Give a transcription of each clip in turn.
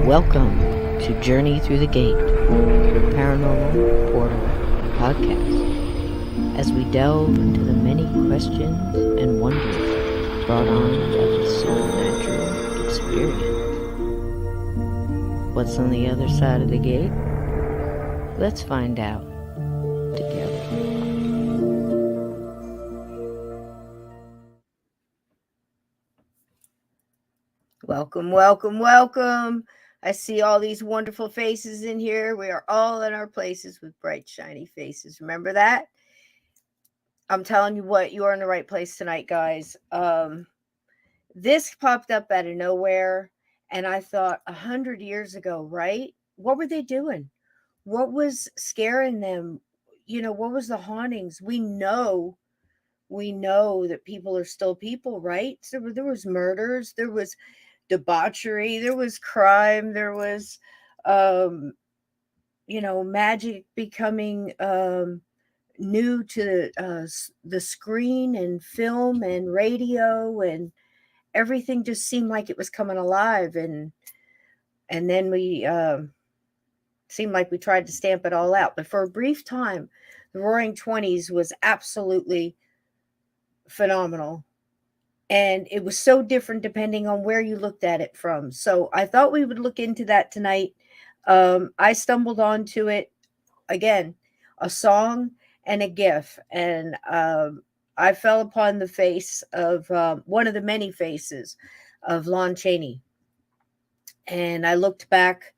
Welcome to Journey Through the Gate, your paranormal portal podcast, as we delve into the many questions and wonders brought on by the supernatural experience. What's on the other side of the gate? Let's find out together. Welcome, welcome, welcome. I see all these wonderful faces in here. We are all in our places with bright, shiny faces. Remember that? I'm telling you what, you are in the right place tonight, guys. This popped up out of nowhere, and I thought 100 years ago, right? What were they doing? What was scaring them? You know, what was the hauntings? We know that people are still people, right? So there was murders, there was debauchery, there was crime, there was magic becoming new to the screen and film and radio, and everything just seemed like it was coming alive, and then we seemed like we tried to stamp it all out. But for a brief time, the Roaring 20s was absolutely phenomenal. And it was so different depending on where you looked at it from. So I thought we would look into that tonight. I stumbled onto it, again, a song and a GIF. And I fell upon the face of one of the many faces of Lon Chaney. And I looked back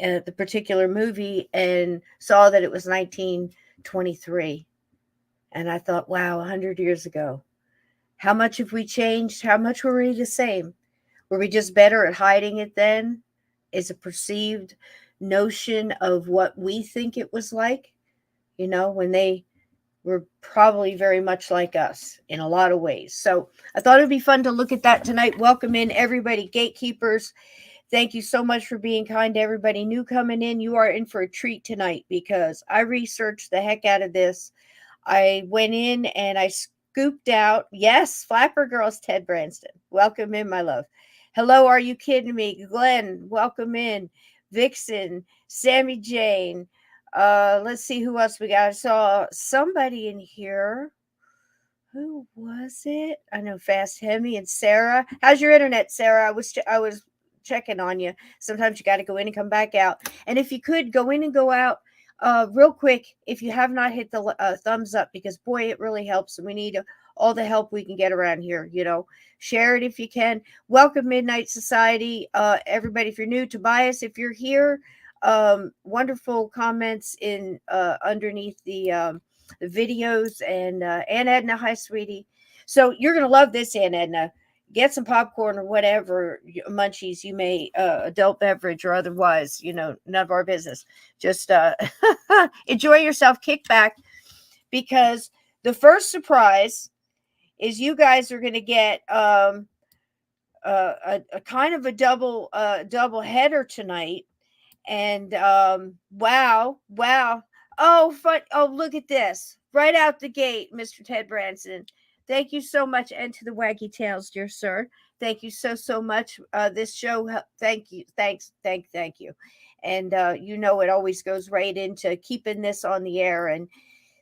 at the particular movie and saw that it was 1923. And I thought, wow, 100 years ago. How much have we changed? How much were we the same? Were we just better at hiding it then? Is a perceived notion of what we think it was like, you know, when they were probably very much like us in a lot of ways. So I thought it'd be fun to look at that tonight. Welcome in everybody, gatekeepers. Thank you so much for being kind to everybody new coming in. You are in for a treat tonight because I researched the heck out of this. I went in and I scooped out, yes, Flapper Girls, Ted Branston. Welcome in, my love. Hello, are you kidding me? Glenn, welcome in. Vixen, Sammy Jane. Let's see who else we got. I saw somebody in here. Who was it? I know Fast Hemi and Sarah. How's your internet, Sarah? I was checking on you. Sometimes you got to go in and come back out. And if you could go in and go out real quick, if you have not hit the thumbs up, because boy, it really helps. And we need all the help we can get around here. You know, share it if you can. Welcome, Midnight Society. Everybody, if you're new, Tobias, if you're here, wonderful comments in underneath the videos, and Aunt Edna, hi, sweetie. So you're gonna love this, Aunt Edna. Get some popcorn or whatever munchies you may, adult beverage or otherwise, you know, none of our business. Just enjoy yourself, kick back, because the first surprise is you guys are going to get a kind of a double header tonight. And wow. Oh, fun. Oh, look at this. Right out the gate, Mr. Ted Branson. Thank you so much. And to the Waggy Tails, dear sir. Thank you so much. This show, thank you. Thank you. And you know, it always goes right into keeping this on the air and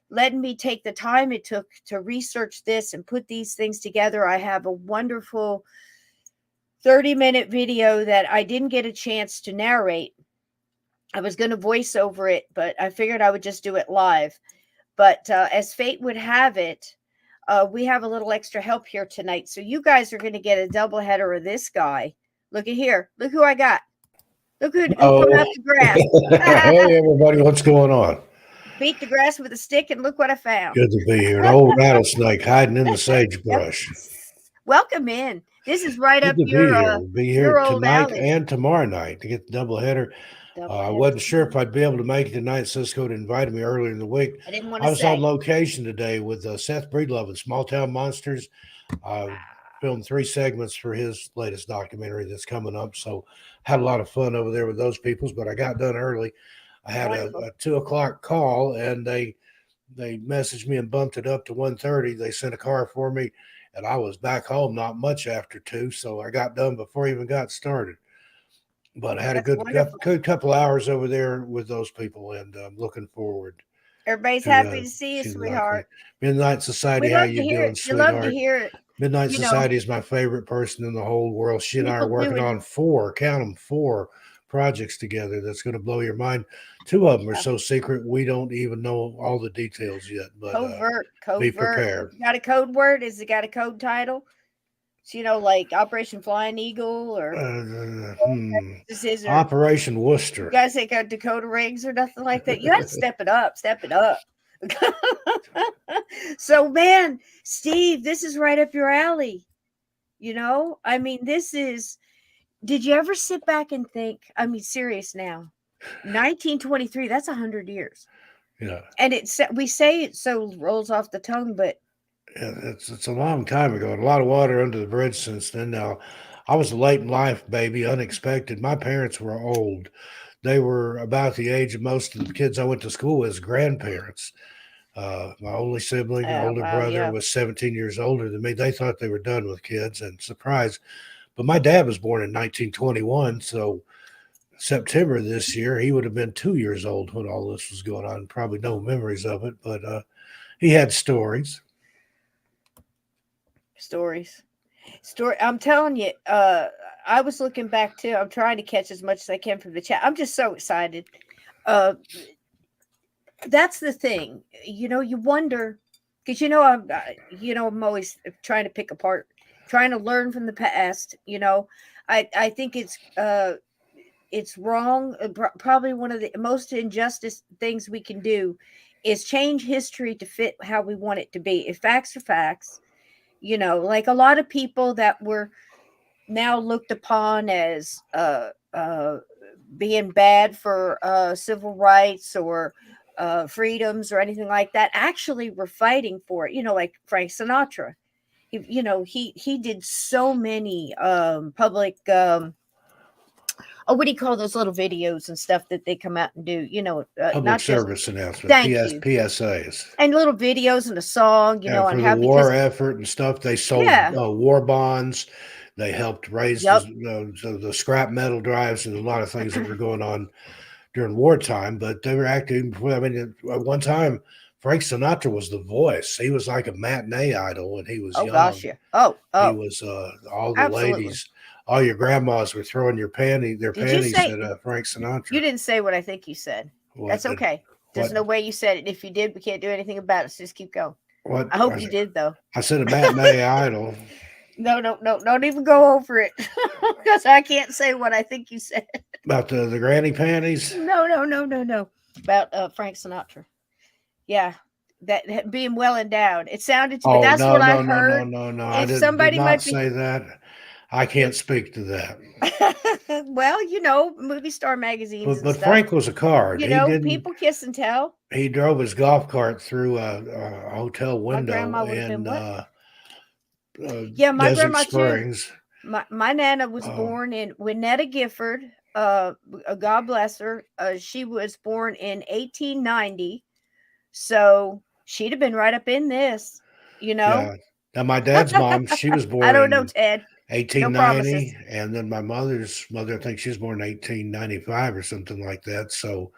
letting me take the time it took to research this and put these things together. I have a wonderful 30-minute video that I didn't get a chance to narrate. I was going to voice over it, but I figured I would just do it live. But as fate would have it, we have a little extra help here tonight. So you guys are going to get a double header of this guy. Look at here. Look who I got. Look who come out the grass. Hey, everybody. What's going on? Beat the grass with a stick, and look what I found. Good to be here. An old rattlesnake hiding in the sagebrush. Welcome in. This is right Good up to your be here old tonight alley. and tomorrow night to get the doubleheader. I wasn't sure if I'd be able to make it tonight. Cisco had invited me earlier in the week. I didn't want I to was say. on location today with Seth Breedlove and Small Town Monsters. Filmed 3 segments for his latest documentary that's coming up. So had a lot of fun over there with those peoples, but I got done early. I had a 2:00 call, and they messaged me and bumped it up to 1:30. They sent a car for me, and I was back home not much after 2, so I got done before I even got started. But I had a That's wonderful. good couple hours over there with those people, and I'm looking forward Everybody's to happy to see you, exactly sweetheart. Midnight We Society. How love to you hear doing, it. You love to sweetheart? hear it. Midnight You know, Society is my favorite person in the whole world. She and I are people do working it. on four, count them, four projects together. That's going to blow your mind. Two of them are Yeah. so secret we don't even know all the details yet. But Covert, be covert. prepared. Got a code word? Is it got a code title? So, like Operation Flying Eagle or Hmm. Scissor. Operation You Worcester. guys ain't got Dakota rings or nothing like that. You got to step it up. Step it up. So, man, Steve, this is right up your alley. I mean, this is. Did you ever sit back and think? I mean, serious now. 1923. That's 100 years, Yeah. and we say it so rolls off the tongue, but Yeah, it's a long time ago, and a lot of water under the bridge since then. Now, I was a late in life baby, unexpected. My parents were old. They were about the age of most of the kids I went to school with as grandparents. My only sibling, older wow, brother, yeah. was 17 years older than me. They thought they were done with kids, and surprise. But my dad was born in 1921, so September this year, he would have been 2 years old when all this was going on. Probably no memories of it, but he had stories. Stories. I'm telling you, I was looking back too. I'm trying to catch as much as I can from the chat. I'm just so excited. Uh, that's the thing. You wonder because I'm always trying to pick apart, trying to learn from the past. I think it's wrong. Probably one of the most injustice things we can do is change history to fit how we want it to be. If facts are facts, like a lot of people that were now looked upon as being bad for civil rights or freedoms or anything like that actually were fighting for it. Like Frank Sinatra. He did so many public what do you call those little videos and stuff that they come out and do? Public Not just service announcement, thank you, PSAs. and little videos and a song, And on for the how war because effort and stuff, they sold yeah, war bonds. They helped raise yep, the scrap metal drives and a lot of things that were going on during wartime. But they were acting. I mean, at one time, Frank Sinatra was the voice. He was like a matinee idol when he was oh gosh, young. yeah, oh He oh, was all the absolutely. ladies, all your grandmas were throwing their Did you panties say at Frank you Sinatra. didn't say what I think you said? What That's did okay. There's what no way you said it. If you did, we can't do anything about it. So just keep going. what I hope you did though. I said a matinee idol. No, no, no, don't even go over it because I can't say what I think you said. About the granny panties? No, no, no, no, no. About Frank Sinatra. Yeah, that being well endowed. It sounded to me. Oh, That's what no, I no, no, no, heard. no, no. I If did somebody not might be, say that. I can't speak to that. well, movie star magazines and But stuff. Frank was a card. He didn't. People kiss and tell. He drove his golf cart through a hotel My window grandma would have been in what? uh, Yeah, my Desert grandma too. Springs. My nana was Um, born in Winetta Gifford. God bless her. She was born in 1890, so she'd have been right up in this. You know, yeah. Now my dad's mom, she was I born don't know, in Ted. No promises. 1890, and then my mother's mother, I think she was born in 1895 or something like that. So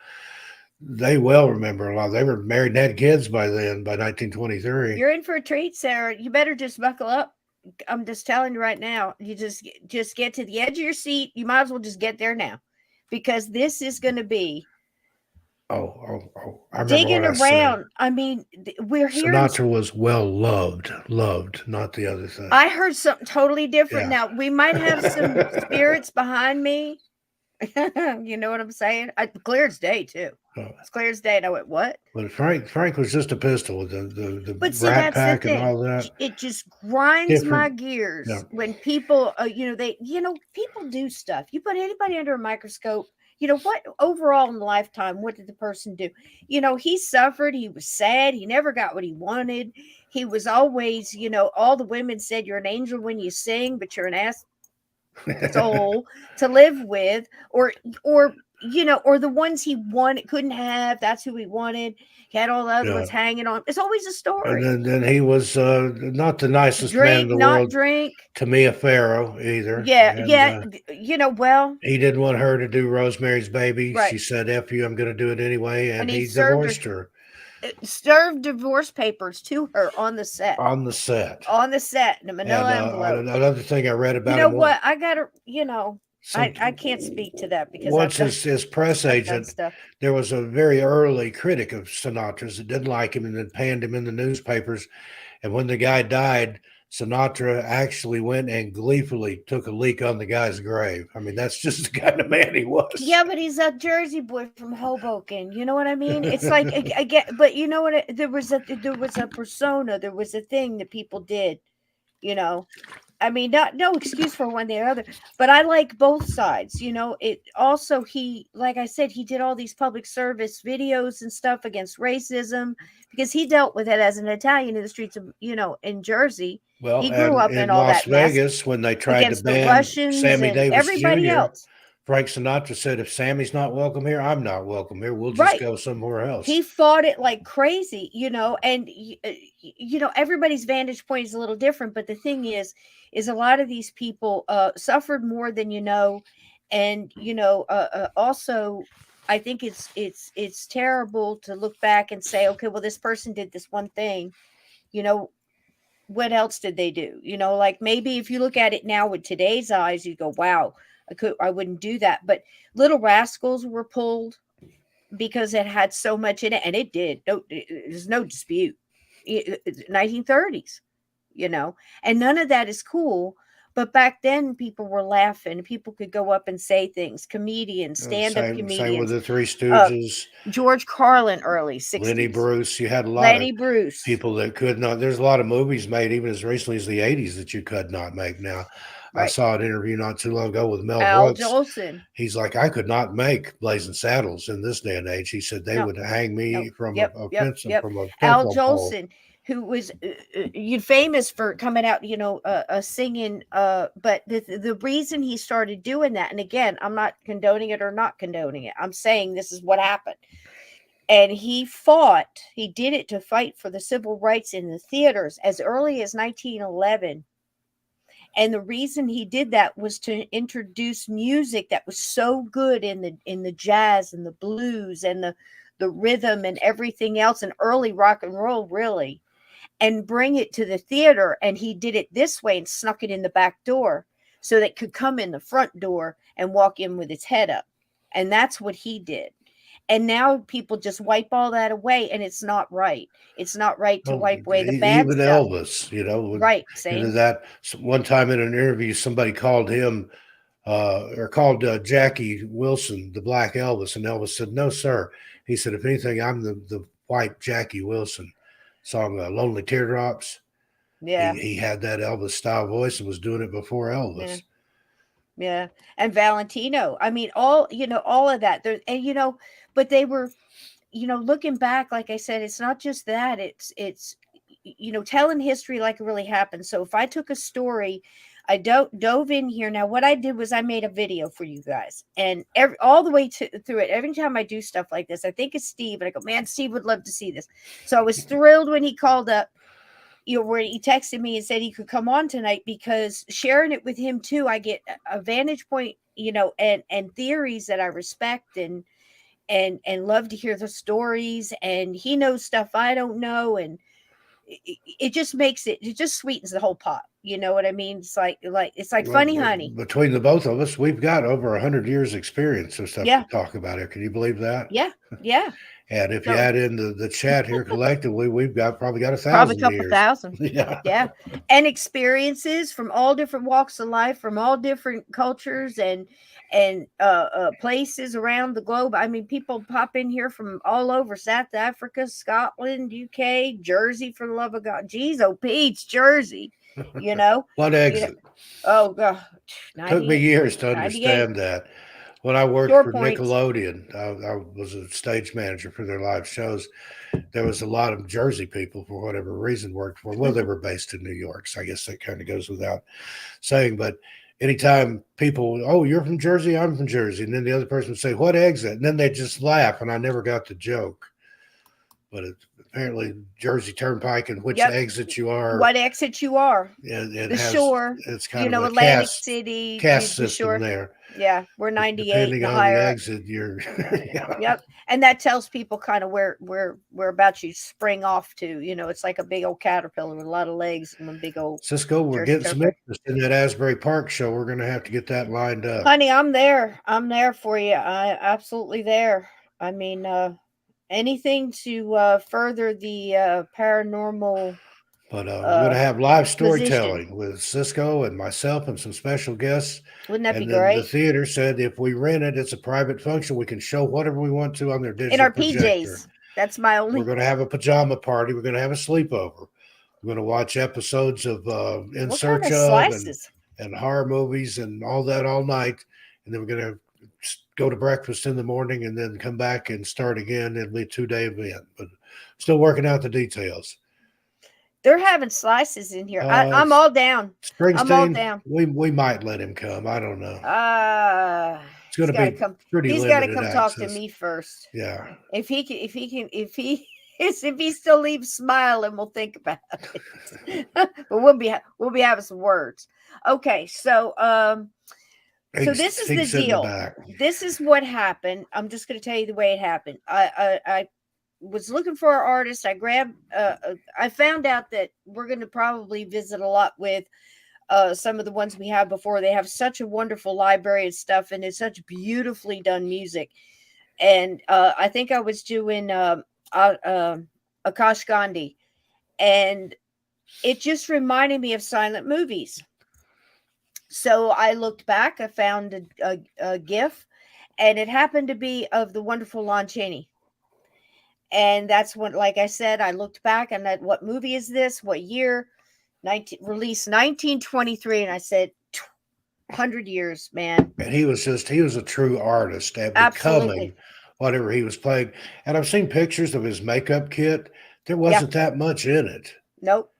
they well remember a lot. They were married and had kids by then, by 1923. You're in for a treat, Sarah. You better just buckle up. I'm just telling you right now. You just get to the edge of your seat. You might as well just get there now, because this is going to be I remember digging what I said. around. I mean, we're hearing. Sinatra was well loved, not the other thing. I heard something totally different. Yeah. Now we might have some spirits behind me. You know what I'm saying? Clear as day too. It's clear as day. And I went, what? But Frank was just a pistol with the But see, Rat that's the Pack and thing. all that. It just grinds my Different. Yeah. gears when people, people do stuff. You put anybody under a microscope. What overall in lifetime, what did the person do? He suffered. He was sad. He never got what he wanted. He was always, all the women said, you're an angel when you sing, but you're an ass soul to live with, or or the ones he wanted couldn't have. That's who he wanted. He had all the other Yeah. ones hanging on. It's always a And story. then he was not the nicest man in Drink, the not world drink. to Mia Farrow either. Yeah, And yeah. Well, he didn't want her to do Rosemary's Baby. right. She said, F you, I'm going to do it anyway. And And he he served her, divorced her served divorce papers to her on the set. on the set. On the set in a And manila envelope. another thing I read You about know him, what? I gotta, some I can't speak to that because once his press I've done agent, stuff. there was a very early critic of Sinatra's that didn't like him and then panned him in the newspapers. And when the guy died, Sinatra actually went and gleefully took a leak on the guy's grave. I mean, that's just the kind of man he was. Yeah, but he's a Jersey boy from Hoboken. You know what I mean? It's like I get, but you know what? There was a persona, there was a thing that people did. You know, I mean, not no excuse for one day or other, but I like both sides. It also like I said, he did all these public service videos and stuff against racism because he dealt with it as an Italian in the streets of in Jersey. Well, He grew and up in in all Las that mess Vegas, when they tried to against the ban Russians Sammy and Davis everybody Jr., else. Frank Sinatra said, if Sammy's not welcome here, I'm not welcome here. We'll just Right. go somewhere else. He fought it like crazy, and everybody's vantage point is a little different, but the thing is a lot of these people suffered more than and also I think it's terrible to look back and say, okay, well, this person did this one thing, you know what else did they do? Like maybe if you look at it now with today's eyes, you go, wow, I wouldn't do that. But Little Rascals were pulled because it had so much in it, and it did. No, there's no dispute. 1930s, and none of that is cool. But back then, people were laughing. People could go up and say things. Comedians, stand-up Same with comedians, the Three uh, Stooges, George Carlin, early Lenny 60s, Bruce. You had a lot of Lenny Bruce, people that could not. There's a lot of movies made even as recently as the 80s that you could not make now. I right? saw an interview not too long ago with Mel Al Brooks. Jolson. He's like, I could not make Blazing Saddles in this day and age. He said they No, would hang no. me from Yep, a yep, fence yep. from a Al telephone pole. Jolson, who was famous for coming out, singing. But the reason he started doing that, and again, I'm not condoning it or not condoning it. I'm saying this is what happened. And he did it to fight for the civil rights in the theaters as early as 1911. And the reason he did that was to introduce music that was so good in the jazz and the blues and the rhythm and everything else, and early rock and roll, really, and bring it to the theater. And he did it this way and snuck it in the back door so that it could come in the front door and walk in with its head up. And that's what he did. And now people just wipe all that away, and it's not right. It's not right to wipe away the bad Even stuff. Elvis, Right, into same. that. One time in an interview, somebody called him or called Jackie Wilson the Black Elvis, and Elvis said, "No, sir." He said, "If anything, I'm the white Jackie Wilson." Song "Lonely Teardrops." Yeah. He had that Elvis style voice and was doing it before Yeah. Elvis. Yeah. And Valentino. I mean, all of that. There, and but they were, looking back, like I said, it's not just that. It's telling history like it really happened. So if I took a story, I dove in here. Now, what I did was I made a video for you guys, and all the way through it. Every time I do stuff like this, I think of Steve, and I go, "Man, Steve would love to see this." So I was thrilled when he called up. Where he texted me and said he could come on tonight, because sharing it with him too, I get a vantage point, and theories that I respect and love to hear the stories, and he knows stuff I don't know, and it just makes it just sweetens the whole pot. You know what I mean? It's like Well, funny honey. between the both of us, we've got over 100 years experience of stuff Yeah, to talk about here. Can you believe that? yeah, yeah. And if you So add in the chat here collectively, we've probably got probably a 1,000 couple years. thousand. Yeah. Yeah. And experiences from all different walks of life, from all different cultures and places around the globe. I mean, people pop in here from all over: South Africa, Scotland, UK, Jersey, for the love of God. Geez, oh Pete's Jersey, you know. What You know, exit? oh God. Took me 98, years to 98. understand that. When I worked Short for points. Nickelodeon, I was a stage manager for their live shows. There was a lot of Jersey people, for whatever reason, worked for them. Well, they were based in New York, so I guess that kind of goes without saying. But anytime people, oh, you're from Jersey, I'm from Jersey, and then the other person would say, what exit? And then they just laugh, and I never got the joke. But apparently, Jersey Turnpike and which Yep. exit you are, What exit you are. it The has, shore, it's kind of a Atlantic City, caste the system shore. there. Yeah, we're 98 and Depending the on the higher up. exit, you're yeah. Yep. And that tells people kind of where about you spring off to. It's like a big old caterpillar with a lot of legs and one big old Cisco, we're Jersey getting some Turnpike. interest in that Asbury Park show. We're going to have to get that lined up. Honey, I'm there. I'm there for you. I absolutely there. I mean, anything to further the paranormal But we're going to have live position. storytelling with Cisco and myself and some special guests. Wouldn't that be And then the great? theater said if we rent it, it's a private function. We can show whatever we want to on their In digital our projector. PJs. That's my We're only. going to have a pajama party. We're going to have a sleepover. We're going to watch episodes of In What kind Search of of slices? and horror movies and all that all night. And then we're going to go to breakfast in the morning and then come back and start again. It'll be a 2-day event, but still working out the details. They're having slices in here. I'm all down. Springsteen, I'm all down. we might let him come. I don't know. It's going to be come. pretty He's limited. Got to come access. talk to me first. Yeah. If he still leaves smiling, we'll think about it. But we'll be having some words. Okay, so this is the deal. This is what happened. I'm just going to tell you the way it happened. I was looking for an artist. I grabbed. I found out that we're going to probably visit a lot with some of the ones we have before. They have such a wonderful library and stuff, and it's such beautifully done music. And I think I was doing Akash Gandhi, and it just reminded me of silent movies. So I looked back. I found a GIF, and it happened to be of the wonderful Lon Chaney. And that's when, like I said, I looked back and that what movie is this? What year? Released 1923, and I said, 100 years, man. And he was a true artist at becoming whatever he was playing. And I've seen pictures of his makeup kit. There wasn't that much in it. Nope.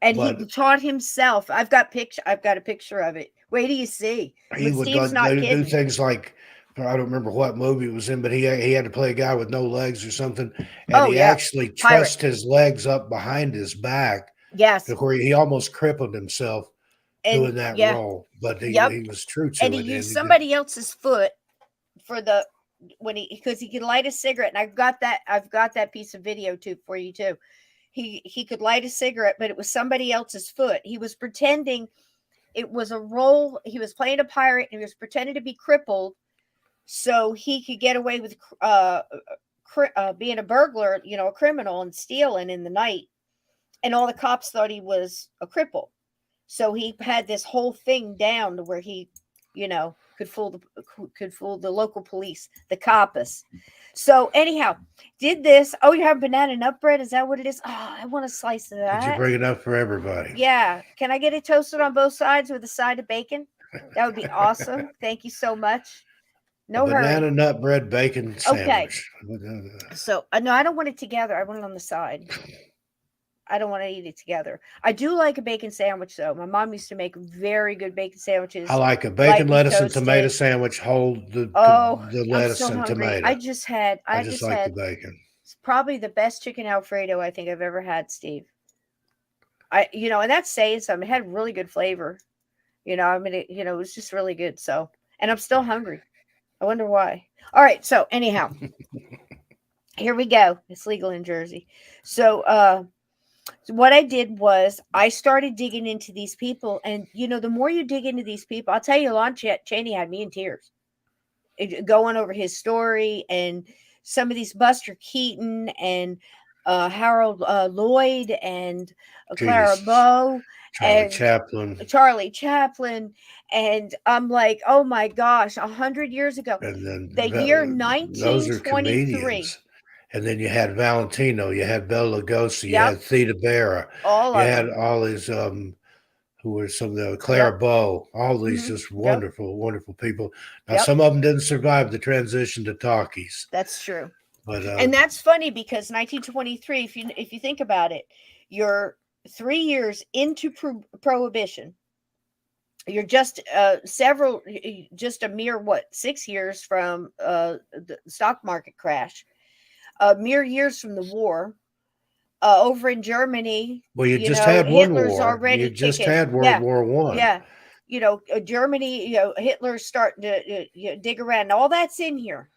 And he taught himself. I've got a picture of it. Wait till you see. He would do things like, I don't remember what movie it was in, but he had to play a guy with no legs or something. And he actually trussed his legs up behind his back. Yes. Where he almost crippled himself doing that role. But he was true to it. And he used somebody else's foot for because he could light a cigarette. And I've got that piece of video too for you too. He could light a cigarette, but it was somebody else's foot. He was pretending it was a role. He was playing a pirate and he was pretending to be crippled so he could get away with being a burglar, a criminal, and stealing in the night. And all the cops thought he was a cripple. So he had this whole thing down to where he, could fool the local police, the coppers. So anyhow, did this. Oh, you have banana nut bread? Is that what it is? Oh, I want a slice of that. Did you bring it up for everybody? Yeah. Can I get it toasted on both sides with a side of bacon? That would be awesome. Thank you so much. No hurry. Banana nut bread bacon sandwich. Okay. So no, I don't want it together. I want it on the side. I don't want to eat it together. I do like a bacon sandwich, though. My mom used to make very good bacon sandwiches. I like a bacon, lettuce, and tomato sandwich. Hold the lettuce and tomato. I just like the bacon. It's probably the best chicken Alfredo I think I've ever had, Steve. And that's saying something. It had really good flavor. It was just really good. So, and I'm still hungry. I wonder why. All right. So anyhow, here we go. It's legal in Jersey. So, what I did was I started digging into these people, and the more you dig into these people, I'll tell you, Lon Chaney had me in tears, going over his story and some of these Buster Keaton and Harold Lloyd and Clara Bow and Charlie Chaplin, and I'm like, oh my gosh, 100 years ago, and then the year 1923. And then you had Valentino, you had Bela Lugosi, you had Theda Bara, you had all these who were some of the Clara Bow, all these just wonderful, wonderful people. Now some of them didn't survive the transition to talkies. That's true. But and that's funny because 1923, if you think about it, you're 3 years into Prohibition. You're just just a mere, what, 6 years from the stock market crash, mere years from the war. Over in Germany, Well, you just had one Hitler's war. You already just kicking. had World Yeah, War One. yeah. Germany, Hitler's starting to dig around. And all that's in here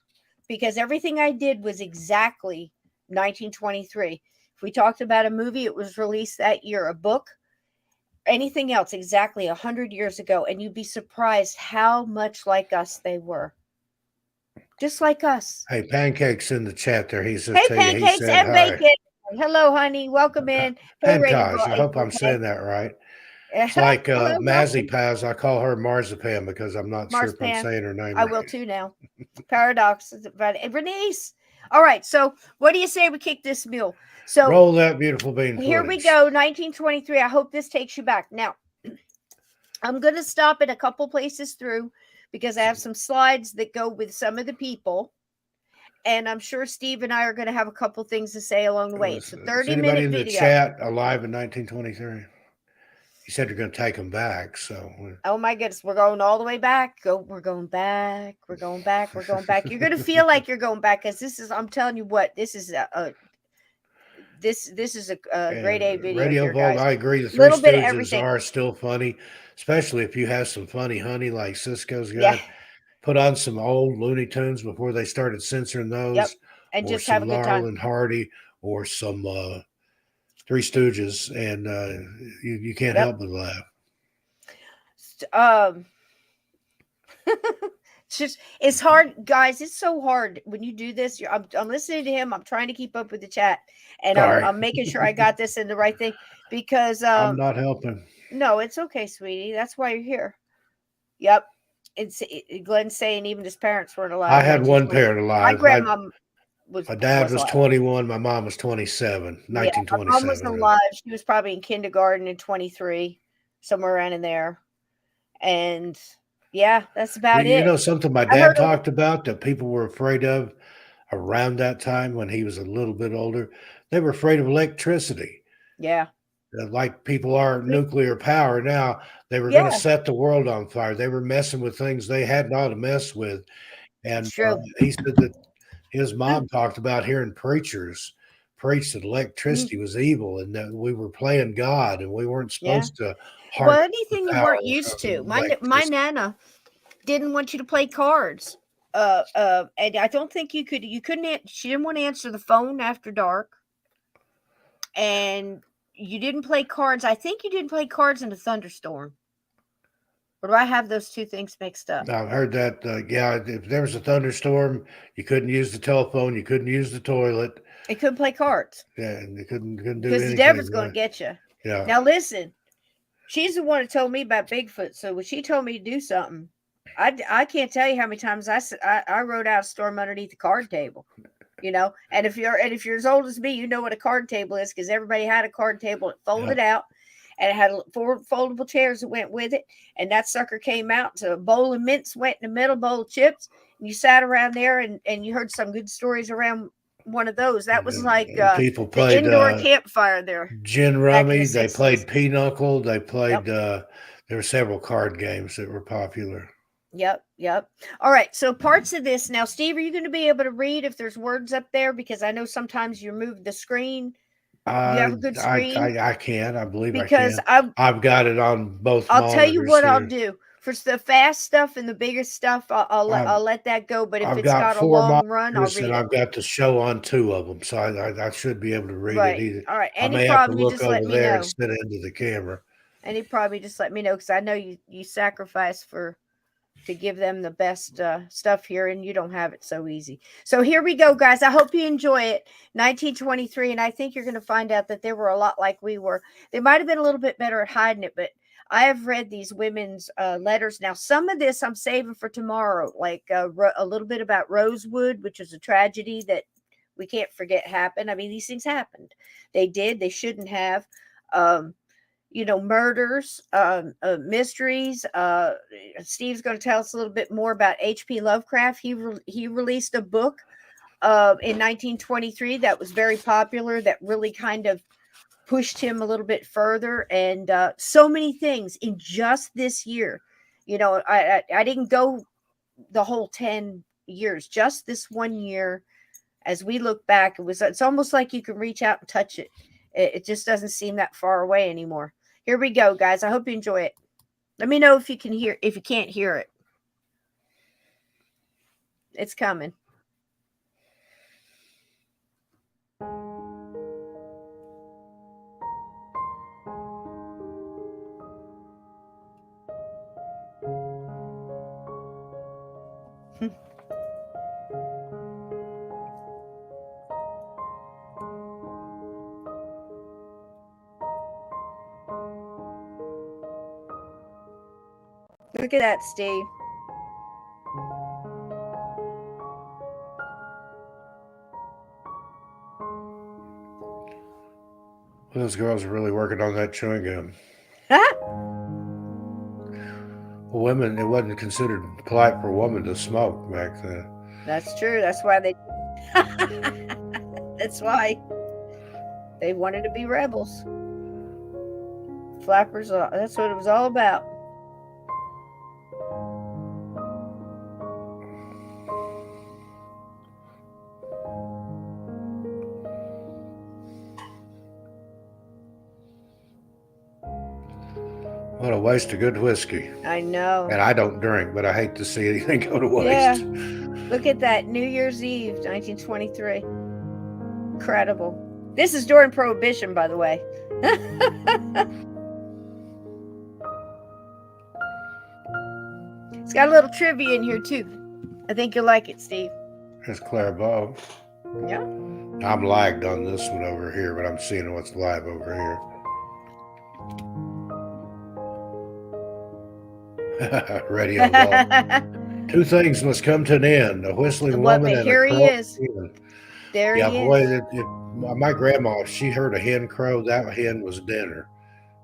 because everything I did was exactly 1923. If we talked about a movie, it was released that year. A book, anything else, exactly 100 years ago. And you'd be surprised how much like us they were. Just like us. Hey, Pancakes in the chat there. He says, Hey, tell you, he pancakes said and hi. bacon. Hello, honey. Welcome in. Hey, Rated Pantage. I hope I'm Bacon. saying that right. It's like Hello, Mazzy welcome. Paz. I call her Marzipan because I'm not sure if I'm Marzipan. saying her name I will right. too now. Paradox. Bernice. All right. So, what do you say we kick this mule? So, Roll that beautiful bean here we footage. go. 1923. I hope this takes you back. Now, I'm going to stop at a couple places through because I have some slides that go with some of the people. And I'm sure Steve and I are going to have a couple things to say along the way. It's a Is anybody 30-minute in the video. chat alive in 1923? You said you're going to take them back. So, oh my goodness, we're going all the way back. We're going back. We're going back. We're going back. You're going to feel like you're going back because this is. I'm telling you what, this is this is a grade A video Radio here, Vault, guys. I agree. The Three Little bit of Stooges everything. are still funny, especially if you have some funny honey like Cisco's got. Yeah. Put on some old Looney Tunes before they started censoring those. Yep. And or just some have a good Laurel time. and Hardy, or some Three Stooges, and you can't Yep. help but laugh. It's hard, guys. It's so hard when you do this. I'm listening to him. I'm trying to keep up with the chat, and I'm making sure I got this in the right thing because I'm not helping. No, it's okay, sweetie. That's why you're here. Yep. Glenn's saying even his parents weren't alive. I had one parent alive. My grandma was. My dad was alive. 21. My mom was 27. 1927. My mom was alive. She was probably in kindergarten in 23, somewhere around in there. And yeah, that's about it. You know something my dad talked about that people were afraid of around that time when he was a little bit older? They were afraid of electricity. Yeah. Like people are nuclear power now. They were going to set the world on fire. They were messing with things they had not to mess with. And he said that his mom talked about hearing preachers preach that electricity was evil and that we were playing God and we weren't supposed to harness anything you weren't used to. My Nana didn't want you to play cards. And I don't think you couldn't, she didn't want to answer the phone after dark. And you didn't play cards. I think you didn't play cards in a thunderstorm. Or do I have those two things mixed up? I've heard that. If there was a thunderstorm, you couldn't use the telephone. You couldn't use the toilet. You couldn't play cards. Yeah, and you couldn't do anything. Because the devil's going to get you. Yeah. Now listen, she's the one who told me about Bigfoot. So when she told me to do something, I can't tell you how many times I wrote out a storm underneath the card table. And if you're as old as me, you know what a card table is because everybody had a card table that folded out, and it had 4 foldable chairs that went with it. And that sucker came out, so a bowl of mints went in the middle, bowl of chips, and you sat around there and you heard some good stories around one of those. That was like people played the indoor campfire there. Gin rummy. They played pinochle. They played. There were several card games that were popular. Yep. All right. So parts of this now, Steve, are you going to be able to read if there's words up there? Because I know sometimes you move the screen. You have a good screen. I can. I believe because I can. I've got it on both. I'll tell you what I'll do for the fast stuff and the bigger stuff. I'll let that go. But if it's got a long run, I'll read it. I've got the show on 2 of them, so I should be able to read it either. All right. I may have to look over there instead of into the camera. Any problem, just let me know because I know you sacrifice to give them the best stuff here, and you don't have it so easy. So here we go, guys. I hope you enjoy it. 1923, and I think you're going to find out that they were a lot like we were. They might have been a little bit better at hiding it, but I have read these women's letters. Now, some of this I'm saving for tomorrow, like a little bit about Rosewood, which is a tragedy that we can't forget happened. I mean, these things happened. They did. They shouldn't have. Murders, mysteries. Steve's going to tell us a little bit more about H.P. Lovecraft. He released a book in 1923 that was very popular, that really kind of pushed him a little bit further, and so many things in just this year. I didn't go the whole 10 years, just this one year. As we look back, it's almost like you can reach out and touch it. It just doesn't seem that far away anymore. Here we go, guys. I hope you enjoy it. Let me know if you can't hear it. It's coming. Look at that, Steve. Those girls are really working on that chewing gum. Women, it wasn't considered polite for a woman to smoke back then. That's true. That's why they. That's why they wanted to be rebels. Flappers. That's what it was all about. What a waste of good whiskey. I know. And I don't drink, but I hate to see anything go to waste. Yeah. Look at that. New Year's Eve, 1923. Incredible. This is during Prohibition, by the way. It's got a little trivia in here, too. I think you'll like it, Steve. There's Clara Bow. Yeah. I'm lagged on this one over here, but I'm seeing what's live over here. Radio ball. Two things must come to an end: a whistling woman and here a he crow. is. There Yeah, he boy, is. My grandma, if she heard a hen crow, that hen was dinner.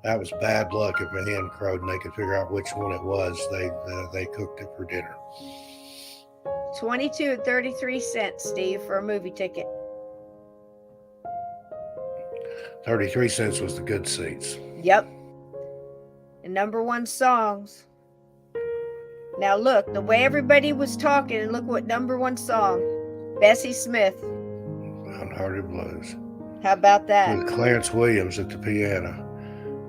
That was bad luck if a hen crowed and they could figure out which one it was. They cooked it for dinner. 22 and 33 cents, Steve, for a movie ticket. 33 cents was the good seats. Yep. And #1 songs. Now look, the way everybody was talking, and look what #1 song. Bessie Smith. Unhearted Blues. How about that? With Clarence Williams at the piano.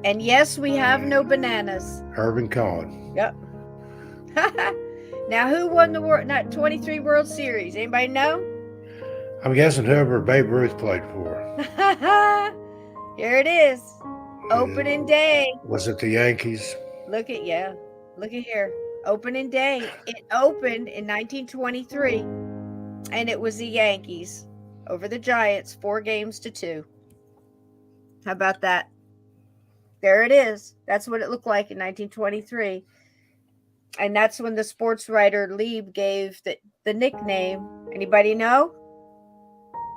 And yes, we have no bananas. Irving Cohen. Yep. Now, who won the 23 World Series? Anybody know? I'm guessing whoever Babe Ruth played for. Here it is. Opening day. Was it the Yankees? Look at here. Opening day. It opened in 1923, and it was the Yankees over the Giants, 4-2. How about that? There it is. That's what it looked like in 1923. And that's when the sports writer Lieb gave the nickname. Anybody know?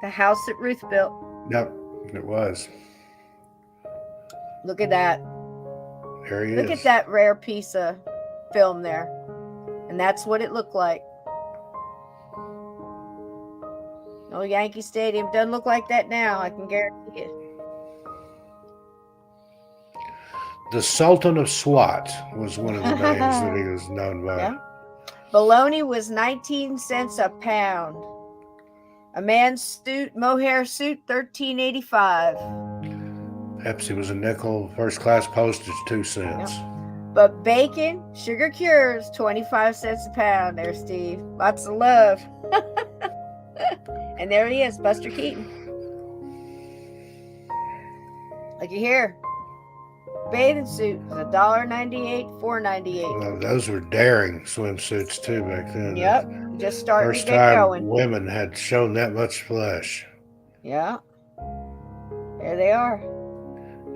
The house that Ruth built. Yep, it was. Look at that. There he is. Look at that rare piece of film there. And that's what it looked like. No, Yankee Stadium doesn't look like that now, I can guarantee you. The Sultan of SWAT was one of the names that he was known by. Yeah. Bologna was 19 cents a pound. A man's mohair suit, $13.85. Pepsi was a nickel. First class postage, 2 cents. Yep. But bacon, sugar cures, 25 cents a pound. There, Steve. Lots of love. And there he is, Buster Keaton. Looky here. Bathing suit was $1.98, $4.98. Well, those were daring swimsuits too back then. Yep, just starting First to get time going. women had shown that much flesh. Yeah, there they are.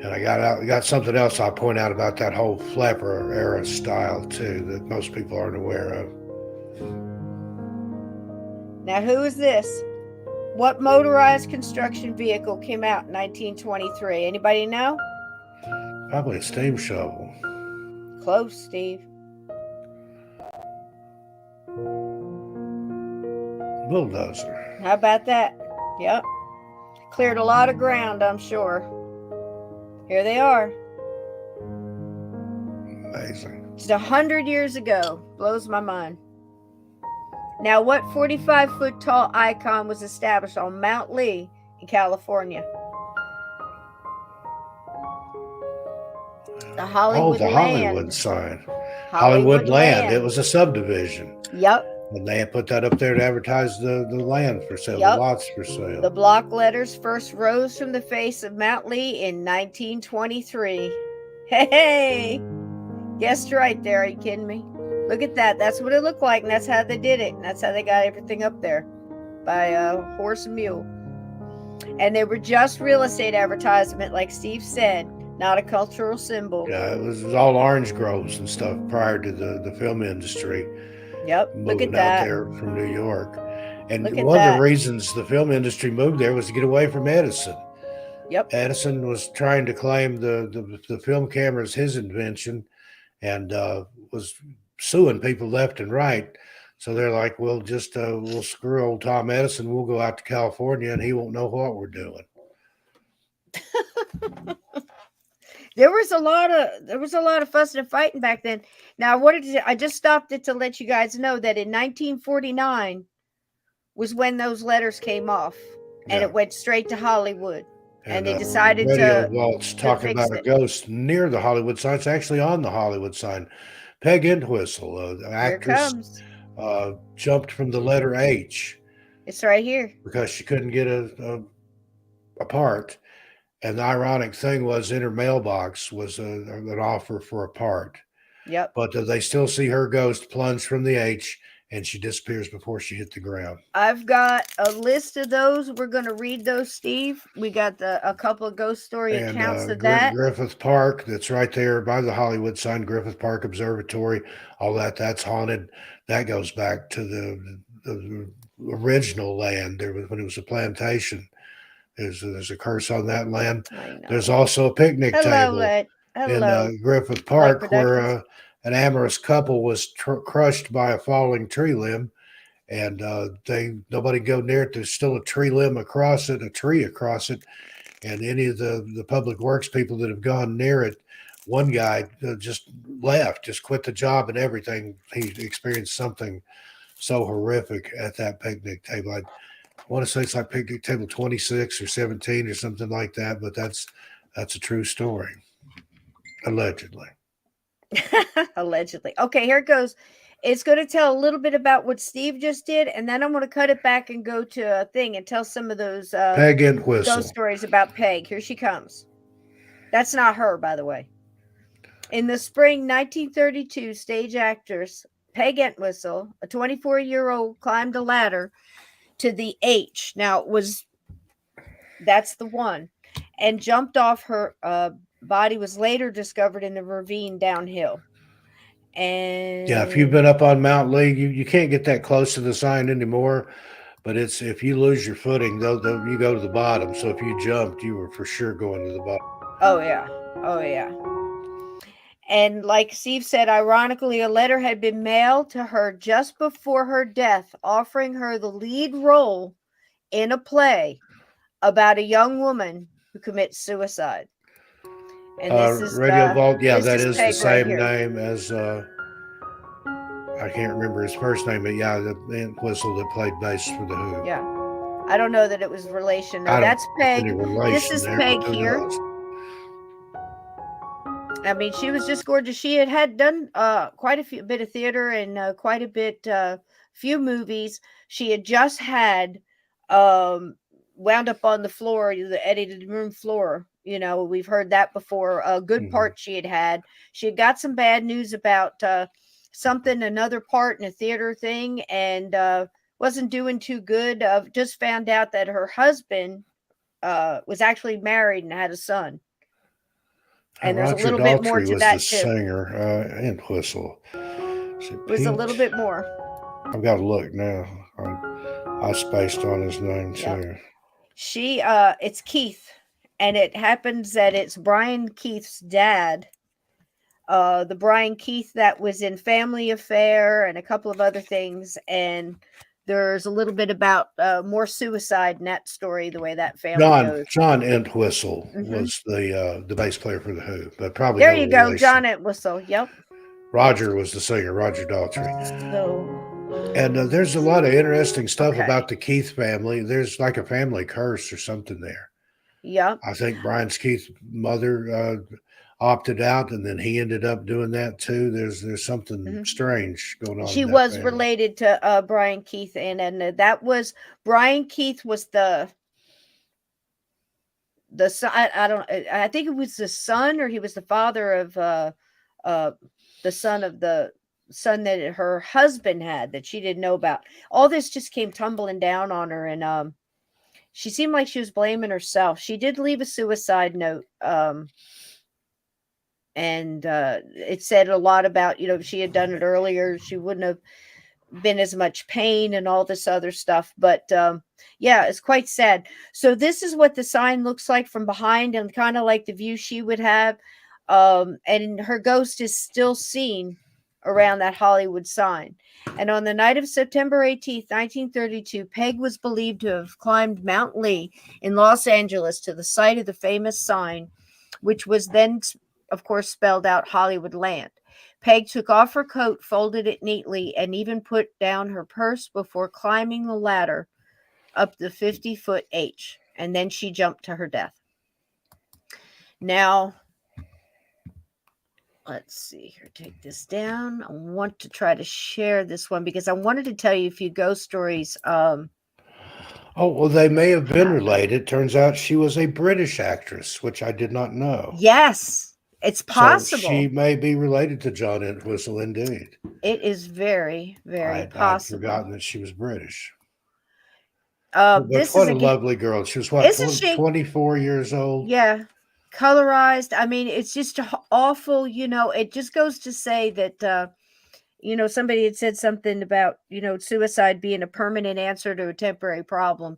And I got something else I'll point out about that whole flapper era style too that most people aren't aware of. Now, who is this? What motorized construction vehicle came out in 1923? Anybody know? Probably a steam shovel. Close, Steve. Bulldozer. How about that? Yep. Cleared a lot of ground, I'm sure. Here they are. Amazing. Just 100 years ago. Blows my mind. Now, what 45-foot tall icon was established on Mount Lee in California? The Hollywood the Land. Hollywood sign. Hollywood Land. It was a subdivision. Yep. And they had put that up there to advertise the land for sale, Yep. the lots for sale. The block letters first rose from the face of Mount Lee in 1923. Hey! Guessed right there. Are you kidding me? Look at that. That's what it looked like, and that's how they did it. And that's how they got everything up there by horse and mule. And they were just real estate advertisement, like Steve said, not a cultural symbol. Yeah, it was all orange groves and stuff prior to the film industry. Yep, look at moving that. out there from New York. And Look at one of that. the reasons the film industry moved there was to get away from Edison. Yep. Edison was trying to claim the film camera as his invention, and was suing people left and right. So they're like, we'll screw old Tom Edison. We'll go out to California and he won't know what we're doing. There was a lot of fussing and fighting back then. Now, I just stopped it to let you guys know that in 1949 was when those letters came off, and it went straight to Hollywood. And they decided Radio to Waltz talking about a ghost near the Hollywood sign. It's actually on the Hollywood sign. Peg Entwistle, the actress, jumped from the letter H. It's right here. Because she couldn't get a part. And the ironic thing was, in her mailbox was an offer for a part. Yep. But they still see her ghost plunge from the H, and she disappears before she hit the ground. I've got a list of those. We're going to read those, Steve. We got a couple of ghost story accounts of that. Griffith Park, that's right there by the Hollywood sign, Griffith Park Observatory, all that's haunted. That goes back to the original land there when it was a plantation. There's a curse on that land. There's also a picnic table in Griffith Park where an amorous couple was crushed by a falling tree limb, and nobody go near it. There's still a tree limb across it, a tree across it, and any of the public works people that have gone near it, one guy just left, just quit the job and everything. He experienced something so horrific at that picnic table. I want to say it's like picnic table 26 or 17 or something like that, but that's a true story, allegedly. Allegedly. Okay, here it goes. It's going to tell a little bit about what Steve just did, and then I'm going to cut it back and go to a thing and tell some of those Peg Entwistle ghost stories about Peg. Here she comes. That's not her, by the way. In the spring 1932, stage actress Peg Entwistle, a 24-year-old, climbed a ladder to the H. Now, that's the one, and jumped off. Her body was later discovered in the ravine downhill. And yeah, if you've been up on Mount Lee, you can't get that close to the sign anymore. But it's if you lose your footing, you go to the bottom. So if you jumped, you were for sure going to the bottom. Oh yeah. And like Steve said, ironically, a letter had been mailed to her just before her death, offering her the lead role in a play about a young woman who commits suicide. And this is Radio Vault. Yeah, that is the same right name as I can't remember his first name, but yeah, the Entwistle that played bass for the Who. Yeah, I don't know that it was relation. No, that's Peg. This is Peg here. I mean, she was just gorgeous. She had done quite a bit of theater and quite a bit, few movies. She had just had wound up on the floor, the edited room floor. You know, we've heard that before. A good part she had. She had got some bad news about another part in a theater thing, and wasn't doing too good. Just found out that her husband was actually married and had a son. And there's Roger a little bit more Daltrey to was that the singer, Entwistle. Was a little bit more. I've got to look now. I spaced on his name too. She, it's Keith, and it happens that it's Brian Keith's dad. The Brian Keith that was in Family Affair and a couple of other things, and There's a little bit about more suicide in that story, the way that family goes. John Entwistle Hmm. was the bass player for the Who, but probably There no you go, relation. John Entwistle. Yep. Roger was the singer, Roger Daltrey. So, And there's a lot of interesting stuff okay. about the Keith family. There's like a family curse or something there. Yep. I think Brian's Keith's mother opted out, and then he ended up doing that too. There's something Hmm. strange going on She in that was family. related to Brian Keith, and that was Brian Keith was the son. I don't. I think it was the son, or he was the father of uh, the son that her husband had that she didn't know about. All this just came tumbling down on her, and she seemed like she was blaming herself. She did leave a suicide note, and it said a lot about, if she had done it earlier, she wouldn't have been as much pain and all this other stuff. But yeah, it's quite sad. So this is what the sign looks like from behind, and kind of like the view she would have. And her ghost is still seen around that Hollywood sign. And on the night of September 18th, 1932, Peg was believed to have climbed Mount Lee in Los Angeles to the site of the famous sign, which was then, of course, spelled out Hollywood Land. Peg took off her coat, folded it neatly, and even put down her purse before climbing the ladder up the 50-foot H. And then she jumped to her death. Now, let's see here. Take this down. I want to try to share this one because I wanted to tell you a few ghost stories. Oh, well, they may have been related. Turns out she was a British actress, which I did not know. Yes, it's So she possible. may be related to John Entwistle, indeed. It is very, very I'd possible. forgotten that she was British. But This is what a a lovely girl. She was what, isn't she? 24 years old? Yeah, colorized. I mean, it's just awful. It just goes to say that somebody had said something about suicide being a permanent answer to a temporary problem,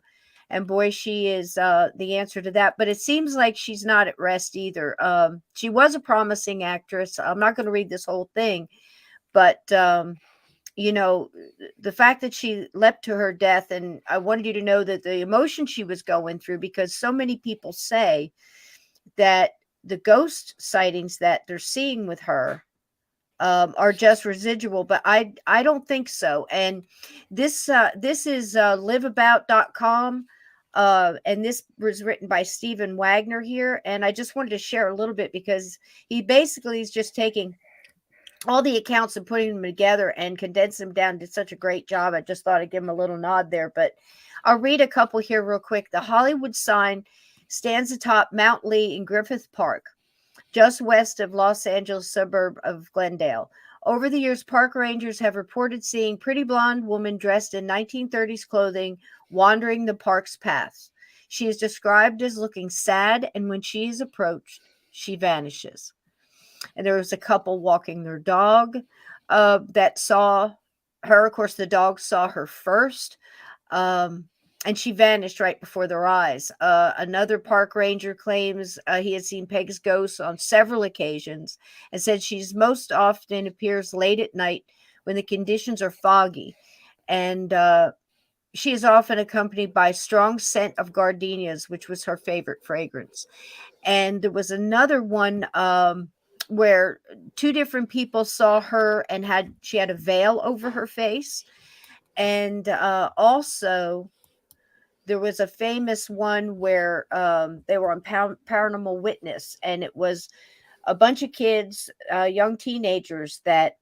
and boy, she is the answer to that. But it seems like she's not at rest either. She was a promising actress. I'm not going to read this whole thing, but you know, the fact that she leapt to her death, and I wanted you to know that the emotion she was going through, because so many people say that the ghost sightings that they're seeing with her are just residual, but I don't think so. And this is liveabout.com. And this was written by Stephen Wagner here. And I just wanted to share a little bit because he basically is just taking all the accounts and putting them together and condense them down. Did such a great job. I just thought I'd give him a little nod there. But I'll read a couple here real quick. The Hollywood sign stands atop Mount Lee in Griffith Park, just west of Los Angeles suburb of Glendale. Over the years, park rangers have reported seeing pretty blonde woman dressed in 1930s clothing wandering the park's paths. She is described as looking sad, and when she is approached, she vanishes. And there was a couple walking their dog that saw her. Of course, the dog saw her first. Um, and she vanished right before their eyes. Another park ranger claims he had seen Peg's ghost on several occasions and said she's most often appears late at night when the conditions are foggy. And she is often accompanied by a strong scent of gardenias, which was her favorite fragrance. And there was another one where two different people saw her and she had a veil over her face. And also there was a famous one where they were on Paranormal Witness, and it was a bunch of kids, young teenagers, that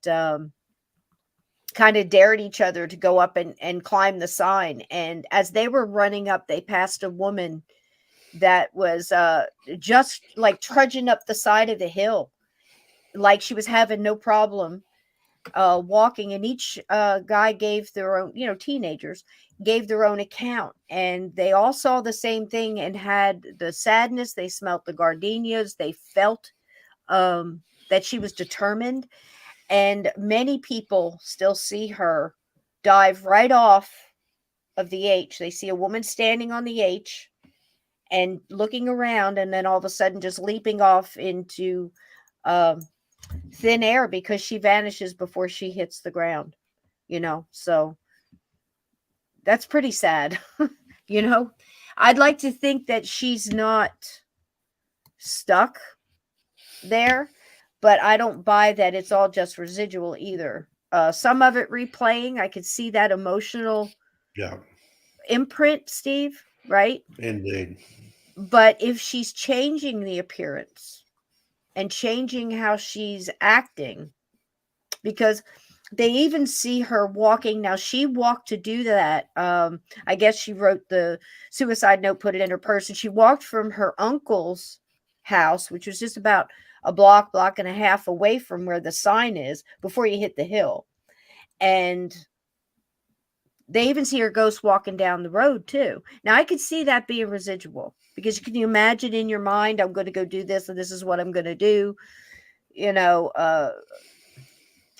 kind of dared each other to go up and climb the sign. And as they were running up, they passed a woman that was just like trudging up the side of the hill, like she was having no problem walking. And each guy gave their own, teenagers gave their own account, and they all saw the same thing and had the sadness. They smelt the gardenias. They felt that she was determined. And many people still see her dive right off of the H. They see a woman standing on the H and looking around, and then all of a sudden just leaping off into um, thin air because she vanishes before she hits the ground. So That's pretty sad. You know, I'd like to think that she's not stuck there, but I don't buy that it's all just residual either. Some of it replaying, I could see that emotional Yeah, imprint, Steve, right? indeed. But if she's changing the appearance and changing how she's acting, because they even see her walking. Now, she walked to do that. I guess she wrote the suicide note, put it in her purse, and she walked from her uncle's house, which was just about a block and a half away from where the sign is before you hit the hill. And they even see her ghost walking down the road too. Now, I could see that being residual, because can you imagine in your mind, I'm going to go do this, and this is what I'm going to do. You know,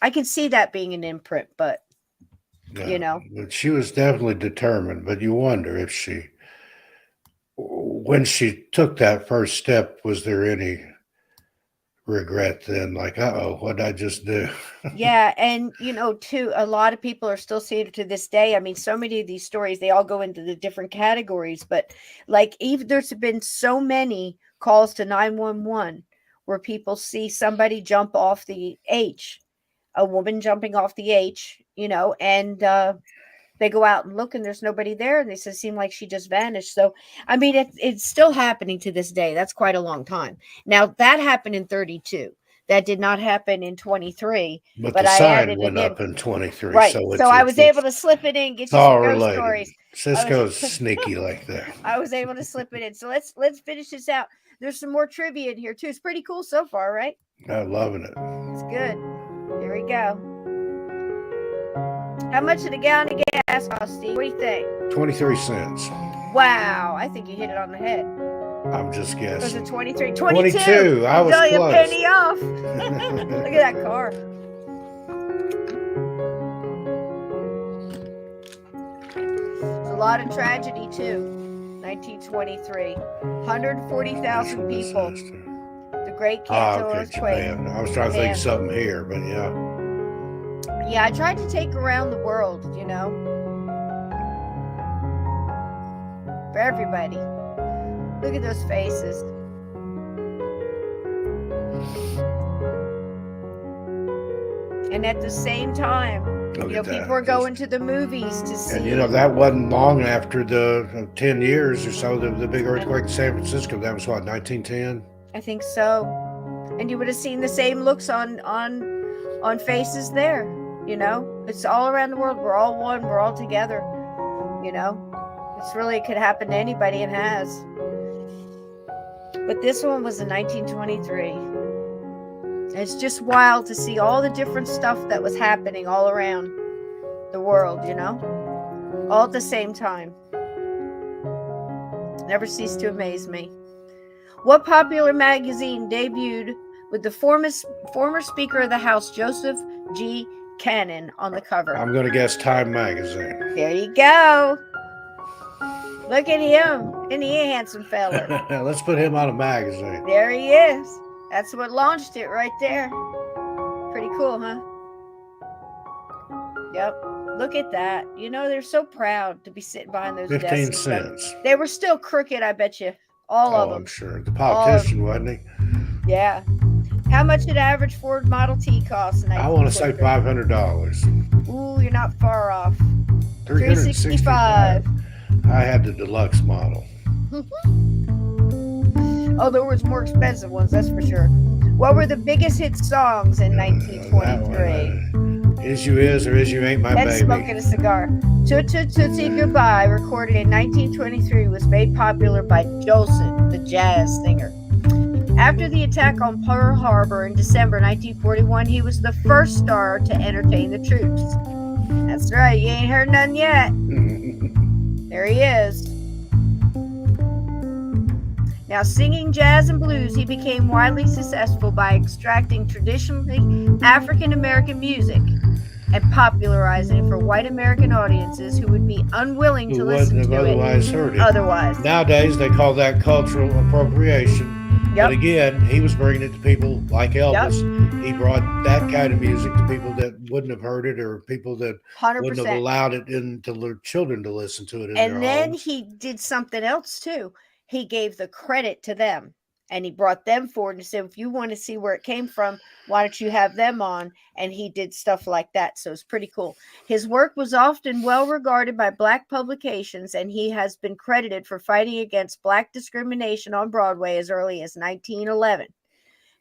I can see that being an imprint, but Yeah, but she was definitely determined. But you wonder if when she took that first step, was there any regret then? Like, what did I just do? yeah. And, too, a lot of people are still seeing it to this day. I mean, so many of these stories, they all go into the different categories, but like, even there's been so many calls to 911 where people see somebody jump off the H, a woman jumping off the H, and they go out and look and there's nobody there. And they say, seem like she just vanished. So, I mean, it's still happening to this day. That's quite a long time. Now, that happened in 32. That did not happen in 23. But But the I sign added went it in. up in 23. Right. So I was able to slip it in, get it's you all some ghost related. stories. Cisco's sneaky like that. I was able to slip it in. So let's finish this out. There's some more trivia in here too. It's pretty cool so far, right? I'm loving it. It's good. Here we go. How much did a gallon of gas cost, Steve? What do you think? 23 cents. Wow, I think you hit it on the head. I'm just guessing. Was it 23? 22. 22. I was only close. A penny off. Look at that car. It's a lot of tragedy too. 1923. 140,000 people. The Great Kanto earthquake. Japan. I was trying to think of something here, but yeah. Yeah, I tried to take around the world, for everybody. Look at those faces. And at the same time, people are going to the movies to see. And that wasn't long after the 10 years or so, the big earthquake in San Francisco. That was what, 1910? I think so. And you would have seen the same looks on faces there. It's all around the world. We're all one. We're all together. It's really, it could happen to anybody and has. But this one was in 1923. It's just wild to see all the different stuff that was happening all around the world, all at the same time. Never ceased to amaze me. What popular magazine debuted with the former Speaker of the House, Joseph G. Cannon, on the cover? I'm going to guess Time Magazine. There you go. Look at him. Isn't he a handsome fella? Let's put him on a magazine. There he is. That's what launched it right there. Pretty cool, huh? Yep. Look at that. They're so proud to be sitting behind those 15 desks. cents. They were still crooked, I bet you. All of them. I'm sure. The politician, wasn't he? Yeah. How much did average Ford Model T cost? I want to say $500. Ooh, you're not far off. $365. I had the deluxe model. Oh, there was more expensive ones, that's for sure. What were the biggest hit songs in 1923? Is You Is or Is You Ain't My That's Baby. Smoking a Cigar. Tootsie Goodbye, recorded in 1923, was made popular by Jolson, the jazz singer. After the attack on Pearl Harbor in December 1941, he was the first star to entertain the troops. That's right, you ain't heard none yet. There he is. Now, singing jazz and blues, he became widely successful by extracting traditionally African American music and popularizing it for white American audiences who would be unwilling to listen to it otherwise heard it. Otherwise. Nowadays, they call that cultural appropriation. But again, he was bringing it to people like Elvis. Yep. He brought that kind of music to people that wouldn't have heard it, or people that 100%. wouldn't have allowed it into their children to listen to it in and their then homes. he did something else too. He gave the credit to them, and he brought them forward and said, if you want to see where it came from, why don't you have them on? And he did stuff like that. So it's pretty cool. His work was often well regarded by Black publications, and he has been credited for fighting against Black discrimination on Broadway as early as 1911.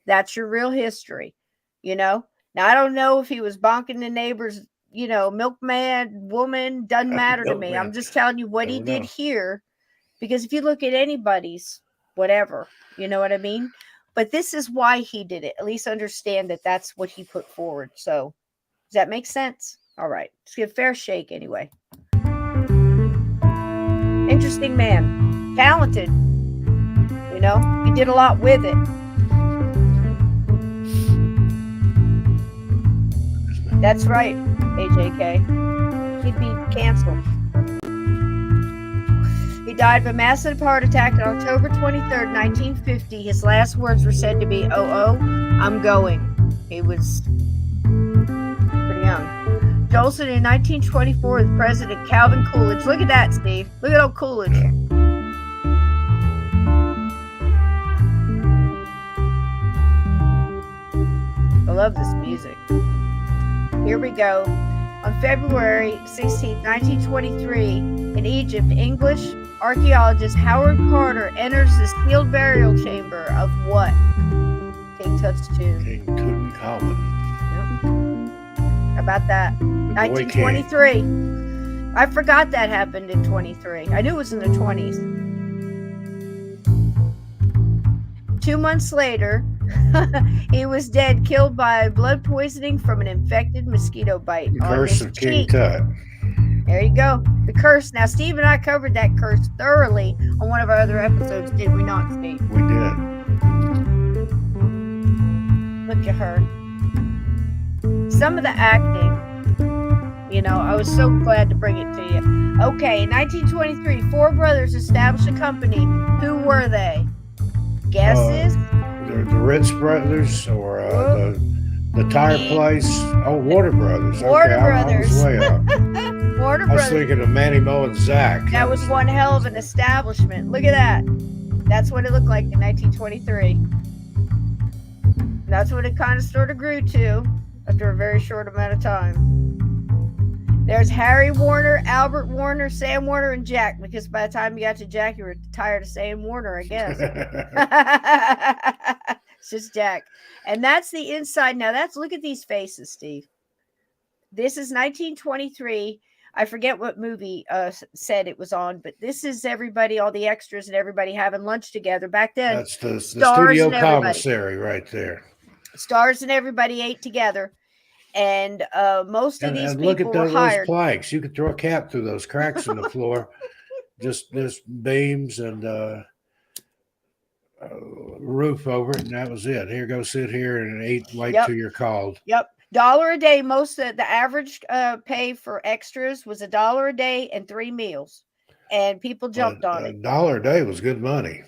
That's your real history, Now, I don't know if he was bonking the neighbor's, milkman, woman, doesn't matter to me. I'm just telling you what he did here, because if you look at anybody's whatever, you know what I mean? But this is why he did it. At least understand that that's what he put forward. So does that make sense? All right. Let's give a fair shake anyway. Interesting man. Talented. He did a lot with it. That's right, AJK. He'd be canceled. He died of a massive heart attack on October 23rd, 1950. His last words were said to be, "Oh, I'm going." He was pretty young. Jolson in 1924 with President Calvin Coolidge. Look at that, Steve. Look at old Coolidge. I love this music. Here we go. On February 16, 1923, in Egypt, English archaeologist Howard Carter enters the sealed burial chamber of what? King Tut's tomb. King Tutankhamun. Yep. How about that? 1923. I forgot that happened in 23. I knew it was in the 20s. 2 months later, he was dead, killed by blood poisoning from an infected mosquito bite. Curse of King Tut. There you go. The curse. Now, Steve and I covered that curse thoroughly on one of our other episodes, did we not, Steve? We did. Look at her. Some of the acting, I was so glad to bring it to you. Okay, in 1923, four brothers established a company. Who were they? Guesses? The Ritz Brothers, or the tire place. Oh, Warner Brothers. Warner okay, Brothers. I was way up. Warner I was Brothers. thinking of Manny Moe and Zach. That was one hell of an establishment. Look at that. That's what it looked like in 1923. That's what it kind of sort of grew to after a very short amount of time. There's Harry Warner, Albert Warner, Sam Warner, and Jack, because by the time you got to Jack, you were tired of saying Warner, I guess. It's just Jack. And that's the inside. Now, look at these faces, Steve. This is 1923. I forget what movie said it was on, but this is everybody, all the extras and everybody having lunch together. Back then, that's the studio commissary right there. Stars and everybody ate together. And most of these look people at were hired. Those planks. You could throw a cat through those cracks in the floor. Just beams and roof over it, and that was it. Here, go sit here and eat. Wait till you're called. Yep. $1 a day. Most of the average pay for extras was $1 a day and 3 meals, and people jumped on it. $1 a day was good money.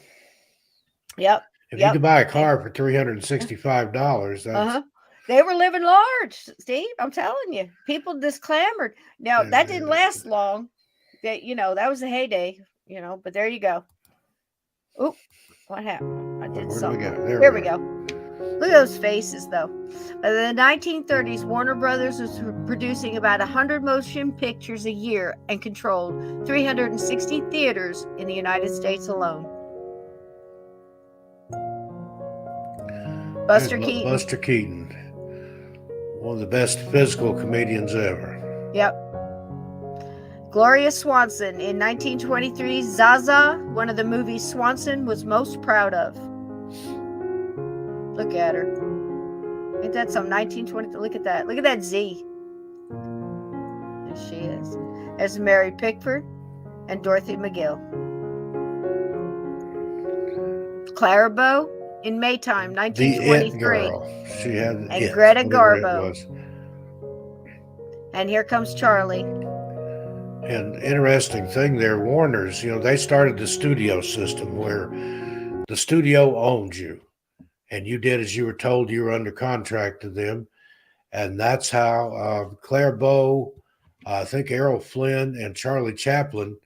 Yep. If you could buy a car for $365, that's they were living large, Steve. I'm telling you, people just clamored. Now that didn't last long. That that was the heyday. But there you go. Oop, what happened? I did something. There we go. Look at those faces, though. In the 1930s, Warner Brothers was producing about 100 motion pictures a year and controlled 360 theaters in the United States alone. Buster Keaton. Buster Keaton. One of the best physical comedians ever. Yep. Gloria Swanson in 1923, Zaza, one of the movies Swanson was most proud of. Look at her. Ain't that some 1920? Look at that. Look at that Z. There she is. There's Mary Pickford and Dorothy McGill. Clara Bow in Maytime, 1923. The It Girl. She had and Greta Garbo. And here comes Charlie. And interesting thing there, Warner's, they started the studio system where the studio owned you, and you did as you were told. You were under contract to them, and that's how Clara Bow, I think Errol Flynn, and Charlie Chaplin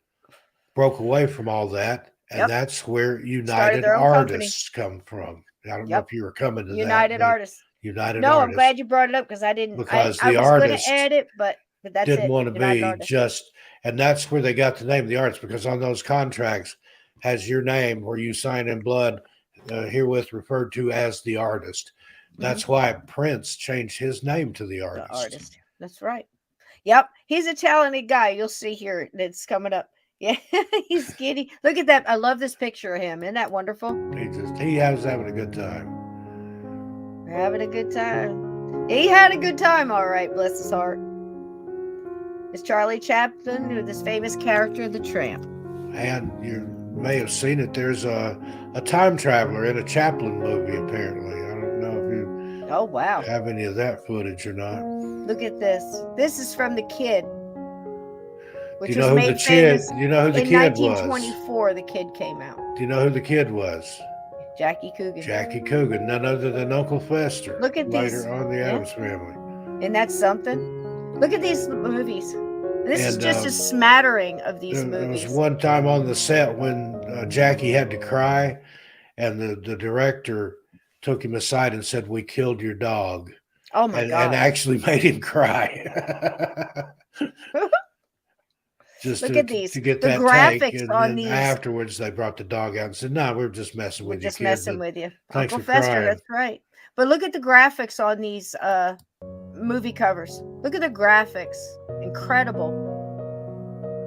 broke away from all that, and Yep. that's where Started United their own company. Artists come from. I don't know Yep. if you were coming to United that, but Artists. United No, I'm Artists, glad you brought it up because I didn't. because I the was going to artist add it, but that's didn't it. want to United be Artists. just, and that's where they got the name of the artist, because on those contracts has your name where you sign in blood, herewith referred to as the artist. That's why Prince changed his name to the artist. The artist. That's right. Yep. He's a talented guy. You'll see here that's coming up. Yeah, he's skinny. Look at that. I love this picture of him. Isn't that wonderful? He was having a good time. We're having a good time. He had a good time, all right. Bless his heart. It's Charlie Chaplin, who this famous character, the Tramp. And you may have seen it. There's a time traveler in a Chaplin movie, apparently. I don't know if you Oh, wow. have any of that footage or not. Look at this. This is from The Kid, which Do you was know who made the kid? famous You know who the in kid was? 1924. The Kid came out. Do you know who the kid was? Jackie Coogan. Jackie Coogan, none other than Uncle Fester. Look at these. Later on, the Yeah. Addams Family. Isn't that something? Look at these movies. This is And, just a smattering of these There movies. was one time on the set when Jackie had to cry, and the director took him aside and said, "We killed your dog," Oh my and God. actually made him cry. Just Look to, at these. to get The that graphics take, and on then these. afterwards they brought the dog out and said, "No, we're just messing We're with just you, kid, messing but with you. thanks Uncle for Fester, crying." that's right. But look at the graphics on these movie covers. Look at the graphics. Incredible.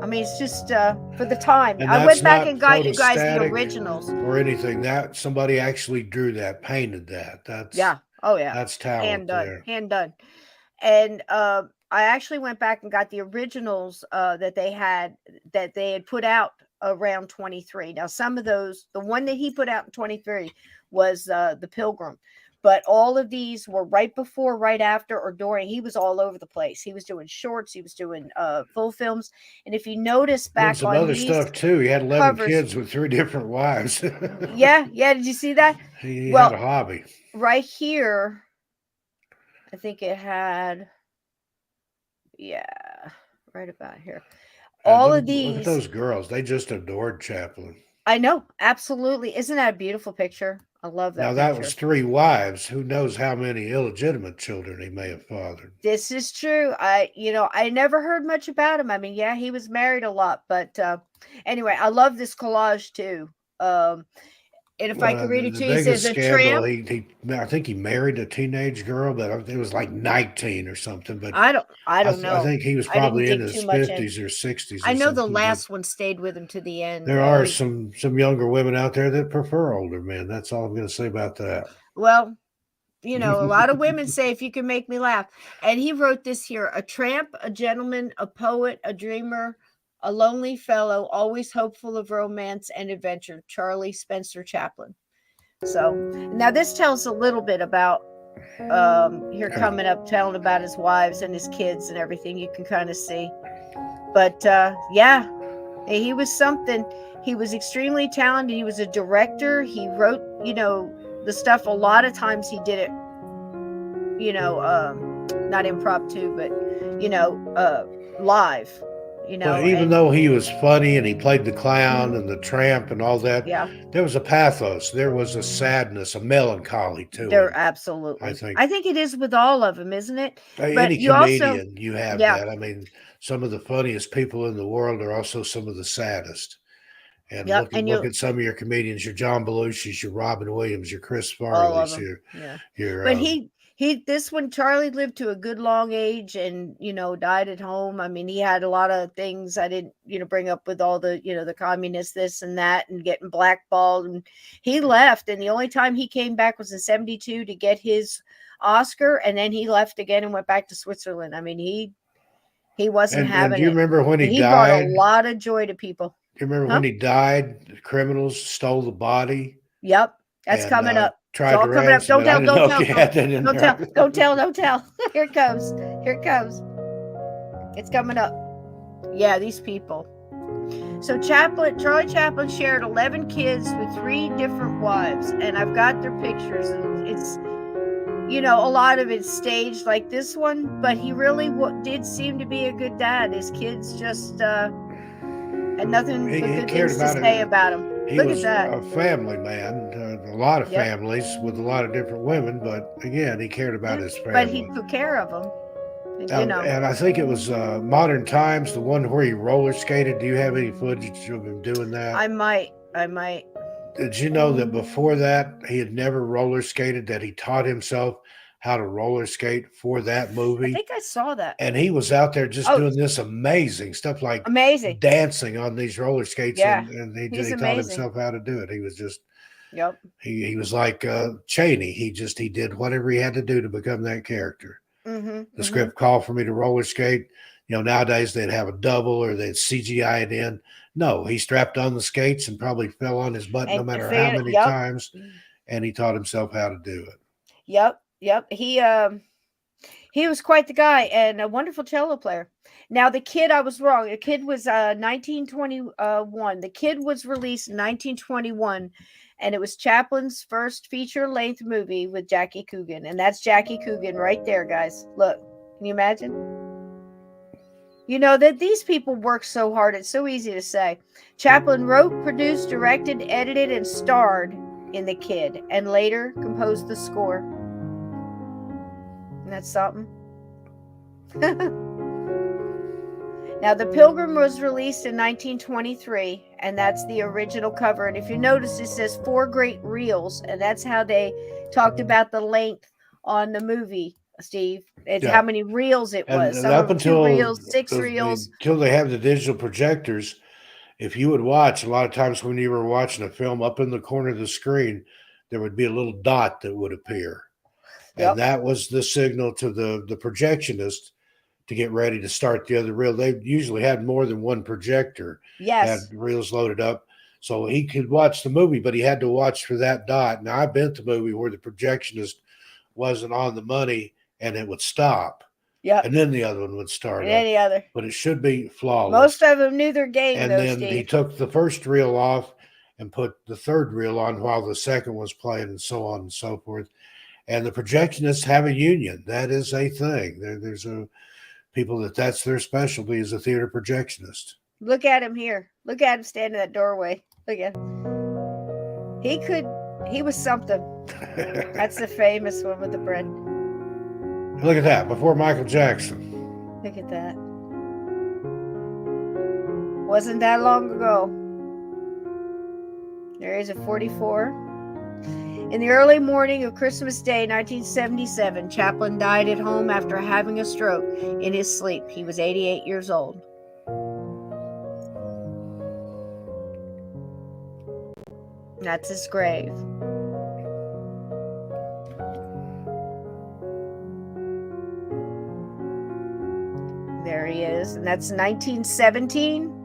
I mean, it's just for the time. And I that's went back not and got you guys the photostatic originals. or anything. That somebody actually drew that, painted that. That's Yeah. Oh, yeah. that's talent Hand done. there. Hand done. And I actually went back and got the originals that they had put out around 23. Now, some of those, the one that he put out in 23 was The Pilgrim. But all of these were right before, right after, or during. He was all over the place. He was doing shorts. He was doing full films. And if you notice And back some on other these stuff too. He had 11 covers, kids with 3 different wives. yeah. Did you see that? He Well, had a hobby. right here, I think it had, yeah, right about here. All of Look at these. those girls. They just adored Chaplin. I know, absolutely. Isn't that a beautiful picture? I love that Now picture. that was 3 wives. Who knows how many illegitimate children he may have fathered? This is true. I never heard much about him. I mean, yeah, he was married a lot, but anyway, I love this collage too. And if I could read it to you, it says a scandal, tramp. I think he married a teenage girl, but it was like 19 or something. But I don't know. I think he was I didn't probably in dig his too much in. 50s or 60s. I or know the something, but last one stayed with him to the end. there are some younger women out there that prefer older men. That's all I'm going to say about that. Well, a lot of women say, if you can make me laugh. And he wrote this here: a tramp, a gentleman, a poet, a dreamer, a lonely fellow, always hopeful of romance and adventure. Charlie Spencer Chaplin. So now this tells a little bit about here coming up, telling about his wives and his kids and everything. You can kind of see. But yeah, he was something. He was extremely talented. He was a director. He wrote, the stuff. A lot of times he did it, not impromptu, but live. But even though he was funny and he played the clown and the tramp and all that, yeah, there was a pathos, there was a sadness, a melancholy to there him. absolutely. I think it is with all of them, isn't it? Any you comedian, you have yeah. that. I mean, some of the funniest people in the world are also some of the saddest. And Yep, look at some of your comedians, your John Belushi's, your Robin Williams, your Chris Farley's, your but this one, Charlie lived to a good long age and, died at home. I mean, he had a lot of things I didn't, bring up with all the, the communists, this and that, and getting blackballed. And he left. And the only time he came back was in 1972 to get his Oscar. And then he left again and went back to Switzerland. I mean, he wasn't having it. Do you remember when he died? Brought a lot of joy to people. Do you remember when he died? The criminals stole the body. Yep. That's coming up. Tried to ransom it. Don't tell. Here it comes. It's coming up. Yeah, these people. So Charlie Chaplin shared 11 kids with 3 different wives, and I've got their pictures, and it's, a lot of it's staged like this one, but he really did seem to be a good dad. His kids just had nothing but He good cared things to about say it. about him. He Look at was that. a family man, a lot of Yep. families with a lot of different women, but again, he cared about his But he family. took care of them. And I think it was Modern Times, the one where he roller skated. Do you have any footage of him doing that? I might. Did you know that before that he had never roller skated? That he taught himself how to roller skate for that I movie, think I saw that. and he was out there just doing this amazing stuff, like Amazing. dancing on these roller skates, Yeah. and He's he taught amazing. himself how to do it. He was just Yep. he was like Chaney. He did whatever he had to do to become that character. The script called for me to roller skate. Nowadays they'd have a double or they'd CGI it in. No, he strapped on the skates and probably fell on his butt no matter how many times, and he taught himself how to do it. Yep. He was quite the guy and a wonderful cello player. Now the kid, I was wrong. The kid was 1921. The kid was released in 1921, and it was Chaplin's first feature-length movie with Jackie Coogan, and that's Jackie Coogan right there, guys. Look, can you imagine? That these people work so hard. It's so easy to say. Chaplin wrote, produced, directed, edited, and starred in The Kid, and later composed the score. And that's something. Now, The Pilgrim was released in 1923, and that's the original cover. And if you notice, it says 4 great reels, and that's how they talked about the length on the movie, Steve. It's how many reels it was. And Some up of them until 2 reels, 6 reels. until they have the digital projectors, if you would watch, a lot of times when you were watching a film, up in the corner of the screen, there would be a little dot that would appear. Yep. And that was the signal to the projectionist to get ready to start the other reel. They usually had more than one projector. Yes. Had reels loaded up. So he could watch the movie, but he had to watch for that dot. Now, I've been to a movie where the projectionist wasn't on the money and it would stop. Yep. And then the other one would start and up. any other. But it should be flawless. Most of them knew their game, and though, then Steve. he took the first reel off and put the third reel on while the second was playing, and so on and so forth. And the projectionists have a union. That is a thing. There's a people that's their specialty is a theater projectionist. Look at him here. Look at him standing in that doorway. Look at him. He was something. That's the famous one with the bread. Look at that, before Michael Jackson. Look at that. Wasn't that long ago. There is a 44. In the early morning of Christmas Day, 1977, Chaplin died at home after having a stroke in his sleep. He was 88 years old. That's his grave. There he is, and that's 1917.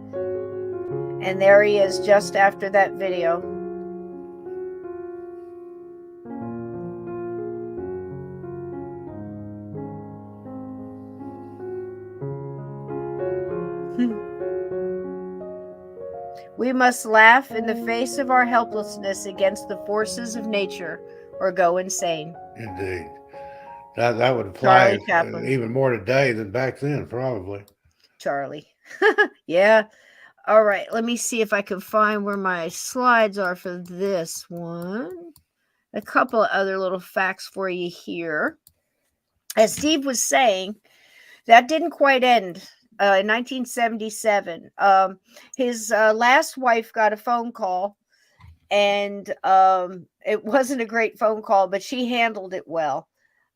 And there he is just after that video. We must laugh in the face of our helplessness against the forces of nature or go insane. Indeed. That would apply even more today than back then, probably. Charlie. Yeah. All right. Let me see if I can find where my slides are for this one. A couple of other little facts for you here. As Steve was saying, that didn't quite end. In 1977, his last wife got a phone call, and it wasn't a great phone call, but she handled it well.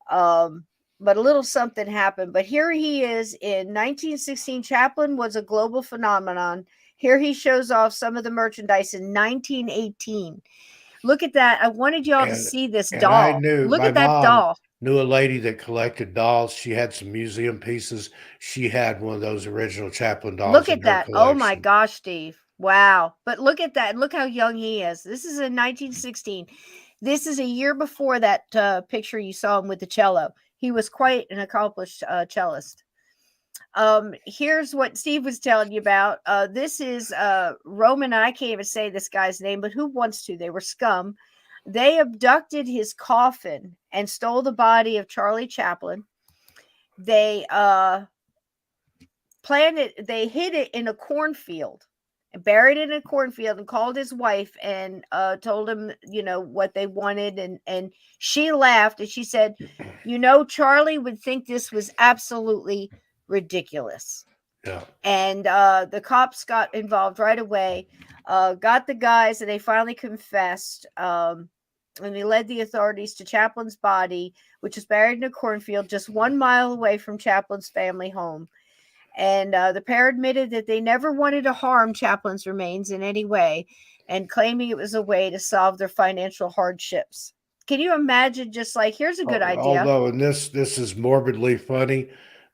But a little something happened. But here he is in 1916. Chaplin was a global phenomenon. Here he shows off some of the merchandise in 1918. Look at that. I wanted y'all to see this doll. I knew Look at that doll. Knew a lady that collected dolls. She had some museum pieces. She had one of those original Chaplin dolls. Look at that. Oh my gosh, Steve. Wow. But look at that. Look how young he is. This is in 1916. This is a year before that picture you saw him with the cello. He was quite an accomplished cellist. Here's what Steve was telling you about. This is Roman. I can't even say this guy's name, but who wants to? They were scum. They abducted his coffin and stole the body of Charlie Chaplin. They they hid it in a cornfield and buried it in a cornfield and called his wife and told him, what they wanted. And she laughed and she said, Charlie would think this was absolutely ridiculous. Yeah. And the cops got involved right away, got the guys, and they finally confessed. And they led the authorities to Chaplin's body, which was buried in a cornfield just 1 mile away from Chaplin's family home. And the pair admitted that they never wanted to harm Chaplin's remains in any way, and claiming it was a way to solve their financial hardships. Can you imagine, just like, here's a good idea. Although, and this is morbidly funny,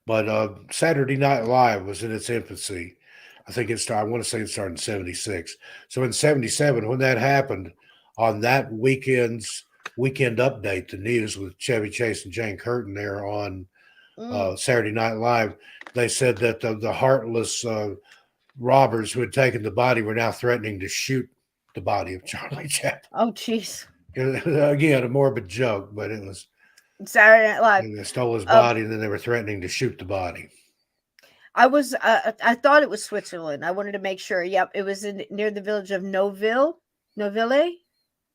but Saturday Night Live was in its infancy. I think it started. I want to say it started in '76. So in '77, when that happened, on that weekend update, the news with Chevy Chase and Jane Curtin there on Saturday Night Live, they said that the heartless robbers who had taken the body were now threatening to shoot the body of Charlie Chaplin. Oh, jeez. Again, a morbid joke, but it was Saturday Night Live. And they stole his body, and then they were threatening to shoot the body. I thought it was Switzerland. I wanted to make sure. Yep, it was near the village of Noville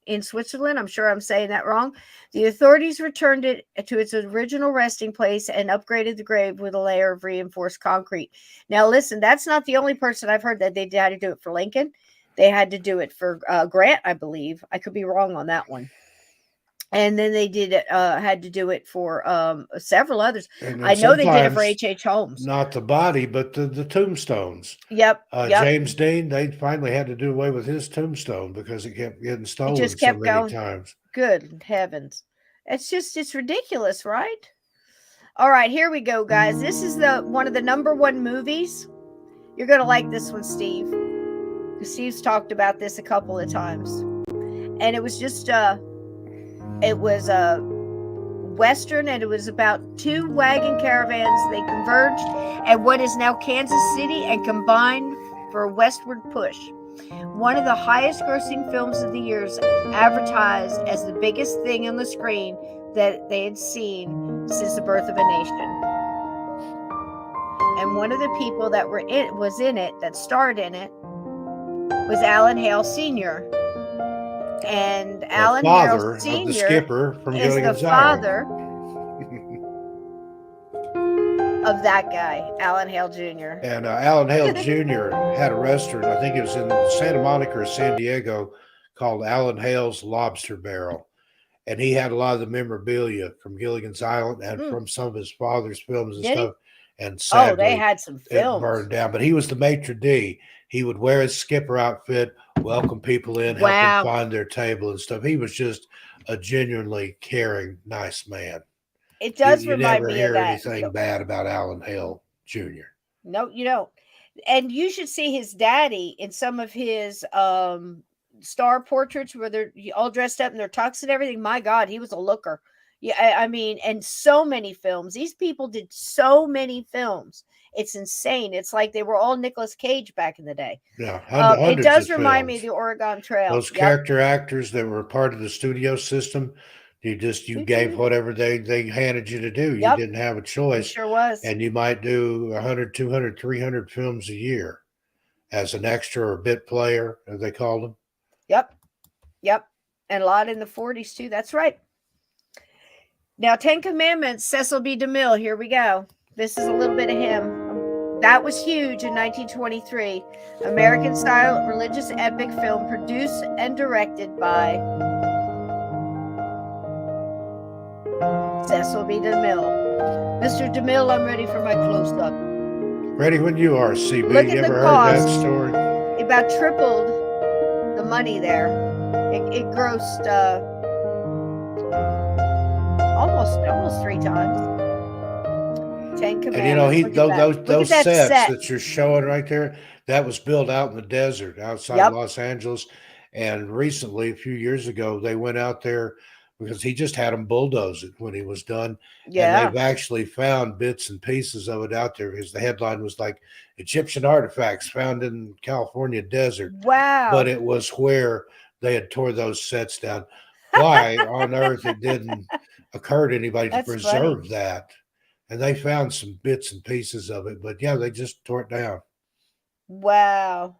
in Switzerland. I'm sure I'm saying that wrong. The authorities returned it to its original resting place and upgraded the grave with a layer of reinforced concrete. Now, listen, that's not the only person I've heard that they had to do it for Lincoln. They had to do it for Grant, I believe. I could be wrong on that one. And then they had to do it for several others. I know they did it for H.H. Holmes. Not the body, but the tombstones. Yep. James Dean, they finally had to do away with his tombstone because it kept getting stolen so many times. Good heavens. It's ridiculous, right? All right, here we go, guys. This is one of the #1 movies. You're going to like this one, Steve. Steve's talked about this a couple of times. And it was just... it was a Western, and it was about 2 wagon caravans. They converged at what is now Kansas City and combined for a westward push. One of the highest grossing films of the years, advertised as the biggest thing on the screen that they had seen since the birth of a nation. And one of the people that was in it, that starred in it, was Alan Hale Sr., and Alan Hale Sr. of the skipper from is the father of that guy, Alan Hale Jr. And Alan Hale Jr. had a restaurant, I think it was in Santa Monica or San Diego, called Alan Hale's Lobster Barrel. And he had a lot of the memorabilia from Gilligan's Island and from some of his father's films and stuff. And sadly, they had some films. It burned down. But he was the maitre d'. He would wear his skipper outfit, welcome people in, help them find their table and stuff. He was just a genuinely caring, nice man. It does remind me of that. You never hear anything bad about Alan Hale Jr. No, you don't. And you should see his daddy in some of his star portraits where they're all dressed up in their tux and everything. My God, he was a looker. Yeah, I mean, and so many films. These people did so many films. It's insane. It's like they were all Nicolas Cage back in the day. Yeah, it does remind me of the Oregon Trail. Those character actors that were part of the studio system, you gave whatever they handed you to do. You didn't have a choice. It sure was. And you might do 100, 200, 300 films a year as an extra or bit player, as they called them. Yep. And a lot in the 40s too. That's right. Now, 10 Commandments, Cecil B. DeMille. Here we go. This is a little bit of him. That was huge in 1923. American-style religious epic film produced and directed by Cecil B. DeMille. Mr. DeMille, I'm ready for my close-up. Ready when you are, CB. Look you at ever the heard cost. that story? It about tripled the money there. It grossed almost 3 times. 10 Commandments. And those sets that you're showing right there, that was built out in the desert outside Los Angeles. And recently, a few years ago, they went out there because he just had them bulldoze it when he was done. And Yeah. they've actually found bits and pieces of it out there because the headline was like Egyptian artifacts found in California desert, but Wow. it was where they had tore those sets down. Why on earth it didn't occur to anybody to That's funny. preserve that? And they found some bits and pieces of it, but yeah, they just tore it down. Wow.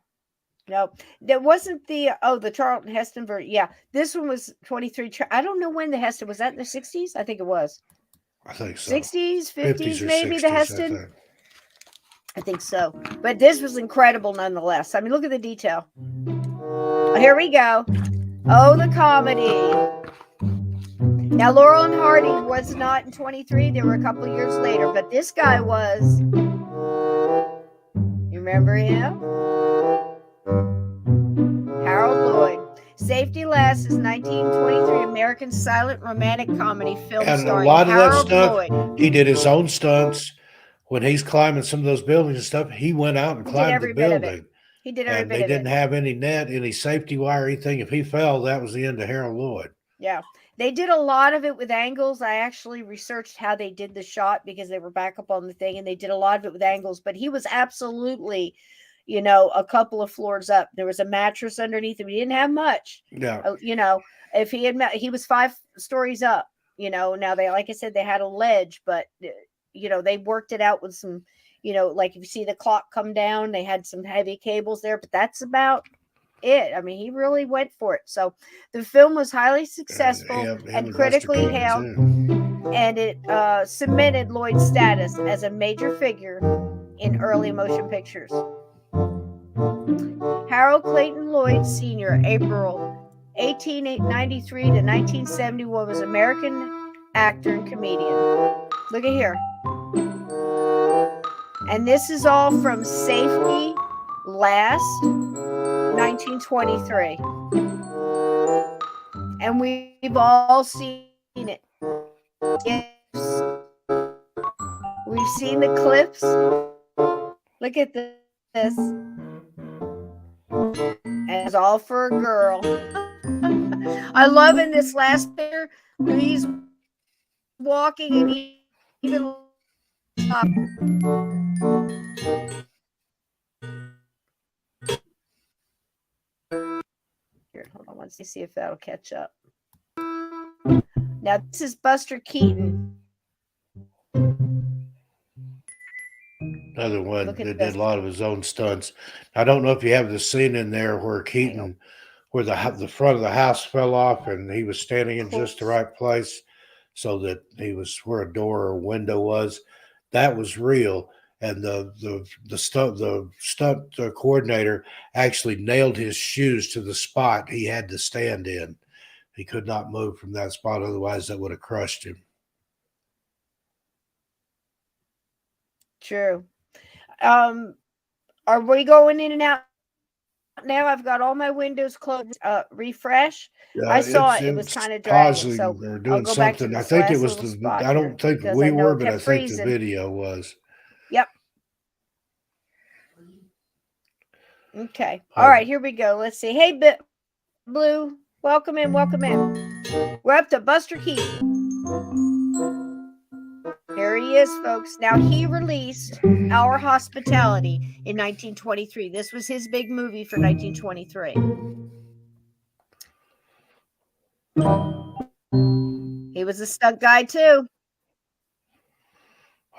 Nope. That wasn't the Charlton Heston version. Yeah. This one was 23. I don't know when the Heston was that in the 60s? I think it was. I think so. 60s, 50s 50s, or maybe the 60s, I Heston. think. I think so. But this was incredible nonetheless. I mean, look at the detail. Oh, here we go. Oh, the comedy. Now, Laurel and Hardy was not in 23. They were a couple years later, but this guy was. You remember him? Harold Lloyd. Safety Last is 1923 American silent romantic comedy film And a starring lot of that Harold stuff, Lloyd. he did his own stunts. When he's climbing some of those buildings and stuff, he went out and He did climbed the every bit of it. building. He did every And bit they of it. didn't have any net, any safety wire, anything. If he fell, that was the end of Harold Lloyd. Yeah. They did a lot of it with angles. I actually researched how they did the shot because they were back up on the thing and they did a lot of it with angles, but he was absolutely, a couple of floors up. There was a mattress underneath him. He didn't have much. Yeah. If he was 5 stories up, now they, like I said, they had a ledge, but they worked it out with some, like if you see the clock come down, they had some heavy cables there, but that's about it. I mean, he really went for it. So the film was highly successful Him and and Buster critically Keaton, hailed, too. and it cemented Lloyd's status as a major figure in early motion pictures. Harold Clayton Lloyd Sr., April 1893 to 1971, was an American actor and comedian. Look at here. And this is all from Safety Last, 1923. And we've all seen it. Yes. We've seen the clips. Look at this. And it's all for a girl. I love in this last picture, he's walking and he even here, hold on, let's see if that'll catch up. Now this is Buster Keaton. Another one that did a lot of his own stunts. I don't know if you have the scene in there where Keaton, where the front of the house fell off and he was standing in just the right place so that he was where a door or window was. That was real. And the stunt coordinator actually nailed his shoes to the spot he had to stand in. He could not move from that spot, otherwise that would have crushed him. True. Are we going in and out now? I've got all my windows closed. Refresh. I saw it was kind of dragging, so or I'll doing go back to something. I this think it last was little spot I here don't think because we I know were, it but I kept think the freezing. video was. Yep. Okay. All right, here we go. Let's see. Hey, Blue, welcome in, welcome in. We're up to Buster Keaton. Here he is, folks. Now, he released Our Hospitality in 1923. This was his big movie for 1923. He was a stunt guy, too.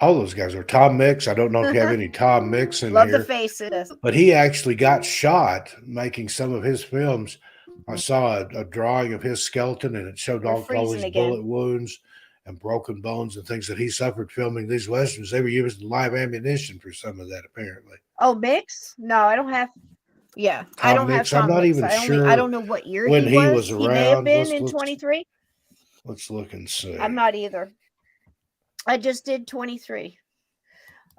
All those guys are Tom Mix. I don't know if you have any Tom Mix in Love here. the faces. But he actually got shot making some of his films. I saw a drawing of his skeleton, and it showed all his bullet wounds and broken bones and things that he suffered filming these westerns. They were using live ammunition for some of that, apparently. Oh, Mix? No, I don't have. Yeah, I don't have Tom I'm not Mix. even sure. I don't know what year when he was. around. He may have been in 23. Let's look and see. I'm not either. I just did 23.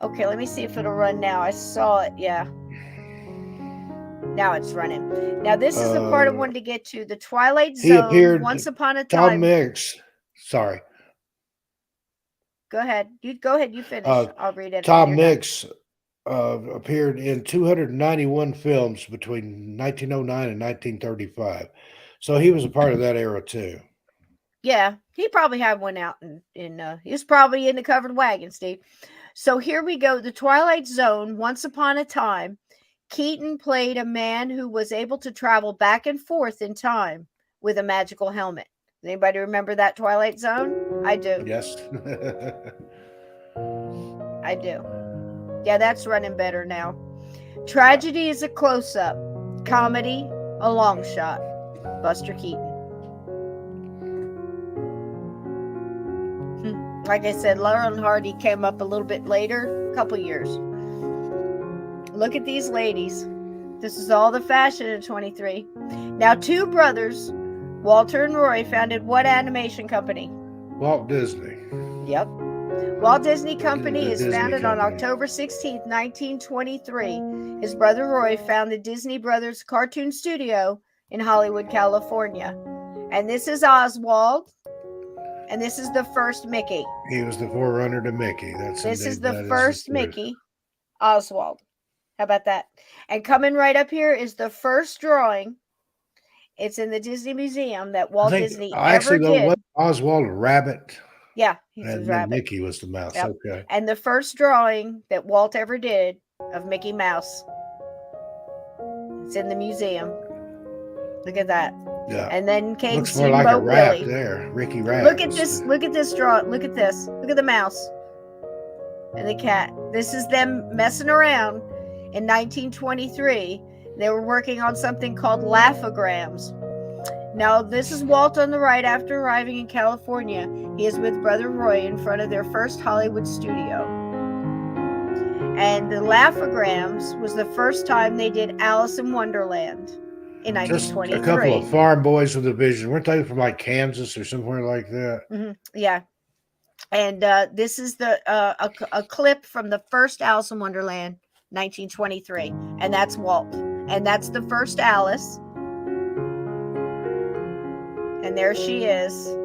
Okay, let me see if it'll run now. I saw it. Yeah. Now it's running. Now this is the part I wanted to get to. The Twilight Zone. He appeared. Once Upon a Time. Tom Mix. Sorry. Go ahead. You go ahead. You finish. I'll read it. Tom Mix appeared in 291 films between 1909 and 1935. So he was a part of that era too. Yeah, he probably had one out he was probably in the covered wagon, Steve. So here we go. The Twilight Zone, Once Upon a Time. Keaton played a man who was able to travel back and forth in time with a magical helmet. Anybody remember that Twilight Zone? I do. Yes. I do. Yeah, that's running better now. Tragedy is a close-up. Comedy, a long shot. Buster Keaton. Like I said, Laurel and Hardy came up a little bit later, a couple years. Look at these ladies. This is all the fashion in 23. Now, two brothers, Walter and Roy, founded what animation company? Walt Disney. Yep. Walt Disney Company is founded on October 16th, 1923. His brother Roy founded Disney Brothers Cartoon Studio in Hollywood, California. And this is Oswald. And this is the first Mickey. He was the forerunner to Mickey. This is the first Mickey, Oswald. How about that? And coming right up here is the first drawing. It's in the Disney Museum that Walt Disney ever did. Was Oswald a rabbit? Yeah, he's a And rabbit. Mickey was the mouse. Yep. Okay. And the first drawing that Walt ever did of Mickey Mouse. It's in the museum. Look at that. Yeah. And then came looks more like a rat Willie. There, Ricky Rat. Look at this. Look at this draw. Look at this. Look at the mouse and the cat. This is them messing around in 1923. They were working on something called laughograms. Now, this is Walt on the right after arriving in California. He is with brother Roy in front of their first Hollywood studio. And the laughograms was the first time they did Alice in Wonderland. In 1923. Just a couple of farm boys with a vision. Weren't they from like Kansas or somewhere like that? Mm-hmm. Yeah. And this is the a clip from the first Alice in Wonderland, 1923. And that's Walt. And that's the first Alice. And there she is,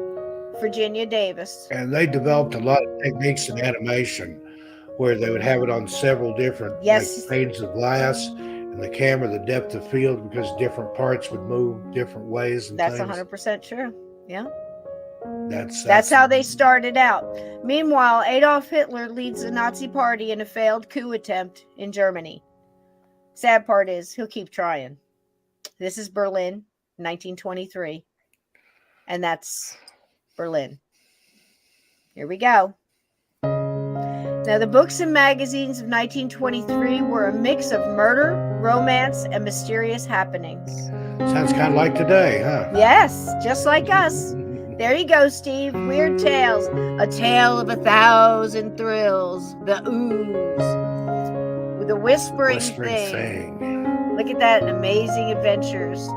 Virginia Davis. And they developed a lot of techniques in animation where they would have it on several different like, panes of glass. The camera, the depth of field, because different parts would move different ways. And that's things. 100% true. Yeah. That's how they started out. Meanwhile, Adolf Hitler leads the Nazi party in a failed coup attempt in Germany. Sad part is he'll keep trying. This is Berlin, 1923. And that's Berlin. Here we go. Now, the books and magazines of 1923 were a mix of murder, romance, and mysterious happenings. Sounds kind of like today, huh? Yes, just like us. There you go, Steve. Weird Tales. A tale of 1,000 thrills. The Ooze. With a whispering thing. Look at that. Amazing Adventures.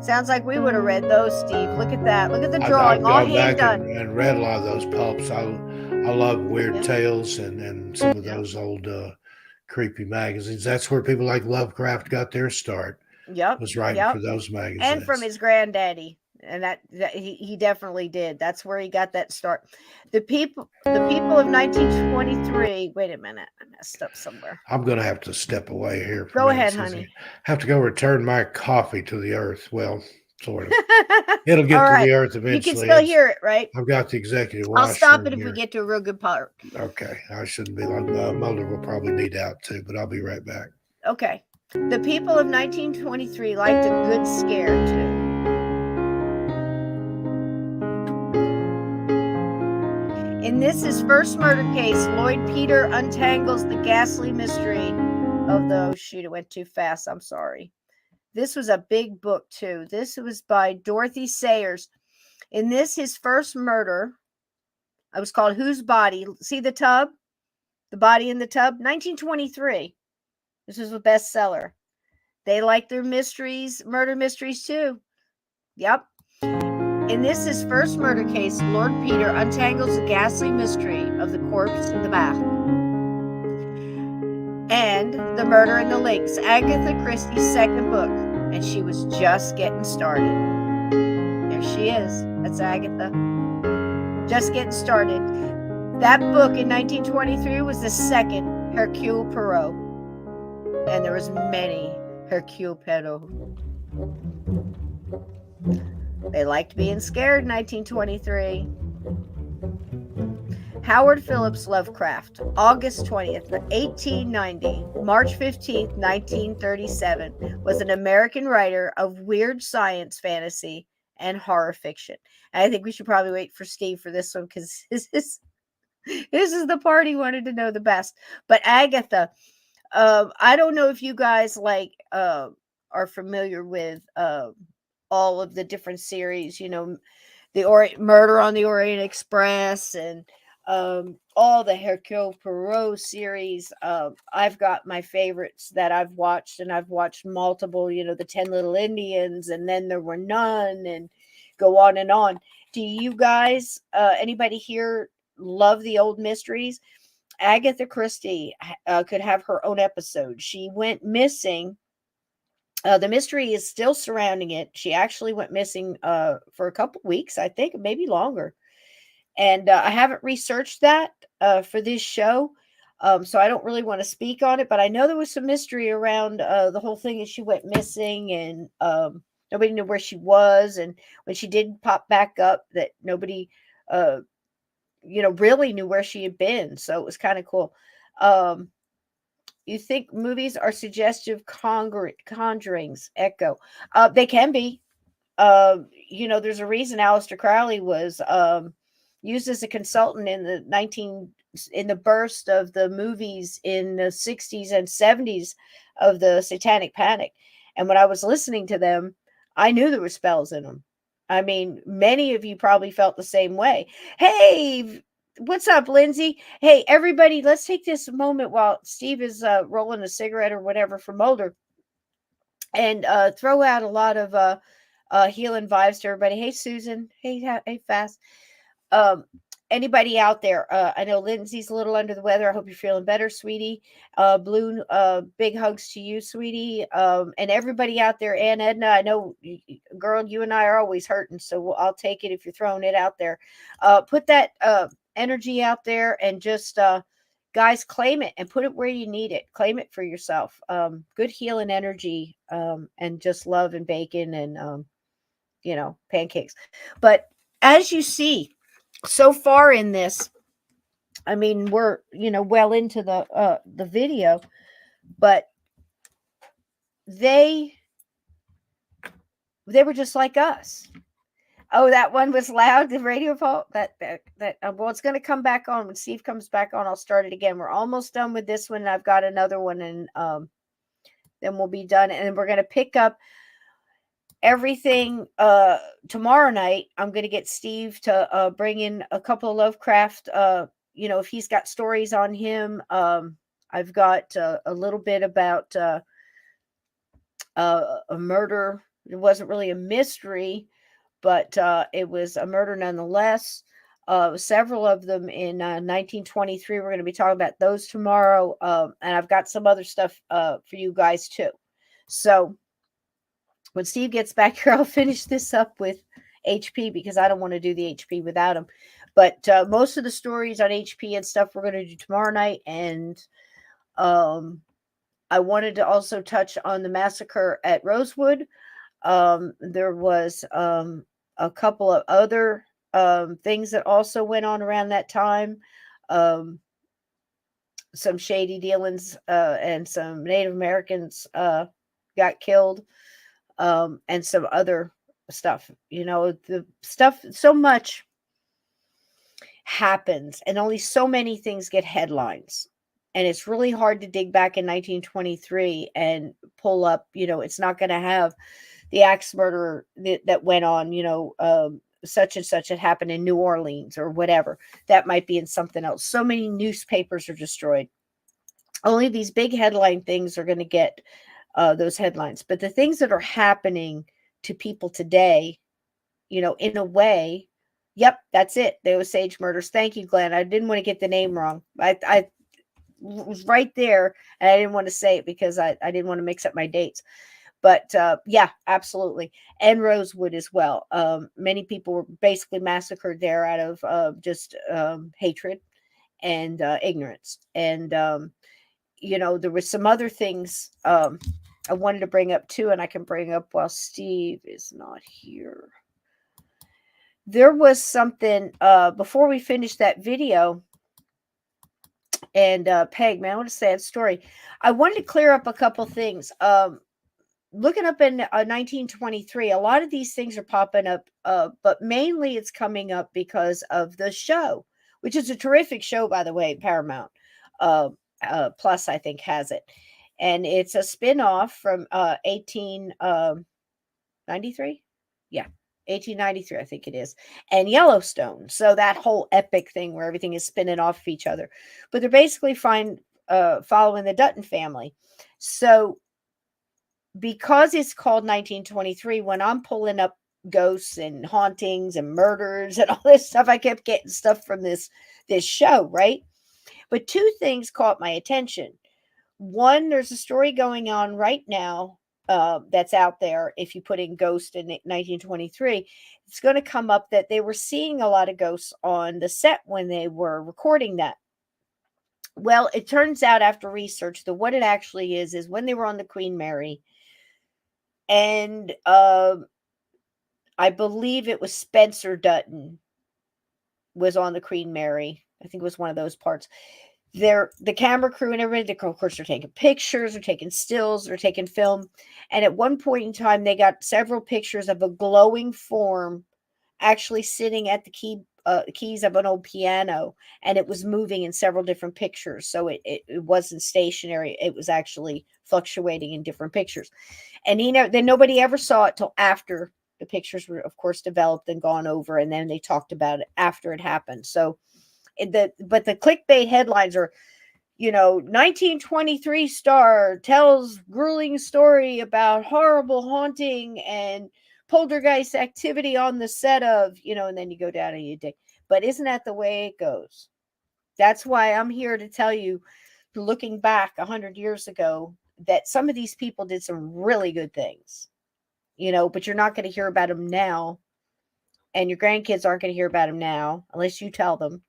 Sounds like we would have read those, Steve. Look at that. Look at the drawing. All hand done. And read a lot of those pulps. I love Weird Tales and some of those old creepy magazines. That's where people like Lovecraft got their start. Yep. Was writing for those magazines. And from his granddaddy. And that he definitely did. That's where he got that start. The people of 1923. Wait a minute. I messed up somewhere. I'm going to have to step away here. Go ahead, honey. Have to go return my coffee to the earth. Well, sort of. It'll get to the earth eventually. You can still hear it, right? I've got the executive I'll stop it if we get to a real good part. Okay. I shouldn't be long. Mulder will probably need out too, but I'll be right back. Okay. The people of 1923 liked a good scare too. In this, his first murder case, Lloyd Peter untangles the ghastly mystery of the... Oh, shoot, it went too fast. I'm sorry. This was a big book, too. This was by Dorothy Sayers. In this, his first murder, it was called Whose Body? See the tub? The body in the tub? 1923. This was a bestseller. They like their mysteries, murder mysteries, too. Yep. In this, his first murder case, Lord Peter untangles the ghastly mystery of the corpse in the bath. And The Murder in the Lakes, Agatha Christie's second book. And she was just getting started. There she is. That's Agatha. Just getting started. That book in 1923 was the second Hercule Perot. And there was many Hercule Perot. They liked being scared in 1923. Howard Phillips Lovecraft, August 20th, 1890, March 15th, 1937, was an American writer of weird science fantasy and horror fiction. And I think we should probably wait for Steve for this one because this is the part he wanted to know the best. But Agatha, I don't know if you guys are familiar with all of the different series, the Murder on the Orient Express and all the Hercule Perot series. I've got my favorites that I've watched, and I've watched multiple, the 10 Little Indians, and then there were none, and go on and on. Do you guys, anybody here, love the old mysteries? Agatha Christie could have her own episode. She went missing. The mystery is still surrounding it. She actually went missing for a couple weeks, I think, maybe longer. And I haven't researched that for this show, so I don't really want to speak on it. But I know there was some mystery around the whole thing, and she went missing, and nobody knew where she was. And when she did pop back up, that nobody, really knew where she had been. So it was kind of cool. Um, you think movies are suggestive conjurings? Echo. They can be. There's a reason Aleister Crowley was used as a consultant in the burst of the movies in the 60s and 70s of the Satanic Panic. And when I was listening to them, I knew there were spells in them. I mean, many of you probably felt the same way. Hey, what's up, Lindsay? Hey, everybody, let's take this moment while Steve is rolling a cigarette or whatever for Mulder and throw out a lot of healing vibes to everybody. Hey, Susan. Hey, Fast. Um, Anybody out there? I know Lindsay's a little under the weather. I hope you're feeling better, sweetie. Blue, big hugs to you, sweetie. And everybody out there, Ann Edna. I know, girl, you and I are always hurting, so I'll take it if you're throwing it out there. Put that energy out there and just guys, claim it and put it where you need it. Claim it for yourself. Good healing energy, and just love and bacon and pancakes. But as you see, so far in this, I mean, we're well into the video, but they were just like us. Oh, that one was loud. The radio fault. Well, it's going to come back on when Steve comes back on. I'll start it again. We're almost done with this one. And I've got another one, and then we'll be done. And we're going to pick up everything tomorrow night. I'm going to get Steve to bring in a couple of Lovecraft. If he's got stories on him. I've got a little bit about a murder. It wasn't really a mystery, but it was a murder nonetheless. Several of them in 1923. We're going to be talking about those tomorrow. And I've got some other stuff for you guys too. So when Steve gets back here, I'll finish this up with HP because I don't want to do the HP without him. But most of the stories on HP and stuff we're going to do tomorrow night. And I wanted to also touch on the massacre at Rosewood. There was a couple of other things that also went on around that time. Some shady dealings and some Native Americans got killed. And some other stuff, the stuff, so much happens and only so many things get headlines. And it's really hard to dig back in 1923 and pull up, it's not going to have the axe murder that went on, such and such had happened in New Orleans or whatever. That might be in something else. So many newspapers are destroyed. Only these big headline things are going to get those headlines. But the things that are happening to people today, in a way, yep, that's it. They were Sage murders. Thank you, Glenn. I didn't want to get the name wrong. I was right there, and I didn't want to say it because I didn't want to mix up my dates. But yeah, absolutely. And Rosewood as well. Many people were basically massacred there out of just hatred and ignorance. And, there was some other things I wanted to bring up too, and I can bring up while Steve is not here. there was something before we finished that video. And Peg, man, what a sad story. I wanted to clear up a couple things. Looking up in 1923, a lot of these things are popping up, but mainly it's coming up because of the show, which is a terrific show, by the way. Paramount uh, Plus, I think, has it, and it's a spin-off from 1893. Yeah, 1893, I think it is, and Yellowstone. So that whole epic thing where everything is spinning off of each other, but they're basically following the Dutton family. So because it's called 1923, when I'm pulling up ghosts and hauntings and murders and all this stuff, I kept getting stuff from this show, right? But two things caught my attention. One, there's a story going on right now that's out there. If you put in ghost in 1923, it's going to come up that they were seeing a lot of ghosts on the set when they were recording that. Well, it turns out after research that what it actually is when they were on the Queen Mary, and I believe it was Spencer Dutton was on the Queen Mary. I think it was one of those parts. The camera crew and everybody, of course, they're taking pictures, they're taking stills, they're taking film. And at one point in time, they got several pictures of a glowing form actually sitting at the keys of an old piano, and it was moving in several different pictures. So it wasn't stationary. It was actually fluctuating in different pictures. And then nobody ever saw it till after the pictures were, of course, developed and gone over, and then they talked about it after it happened. So but the clickbait headlines are, 1923 star tells grueling story about horrible haunting and poltergeist activity on the set of, and then you go down and you dig. But isn't that the way it goes? That's why I'm here to tell you, looking back 100 years ago, that some of these people did some really good things, but you're not going to hear about them now. And your grandkids aren't going to hear about them now unless you tell them,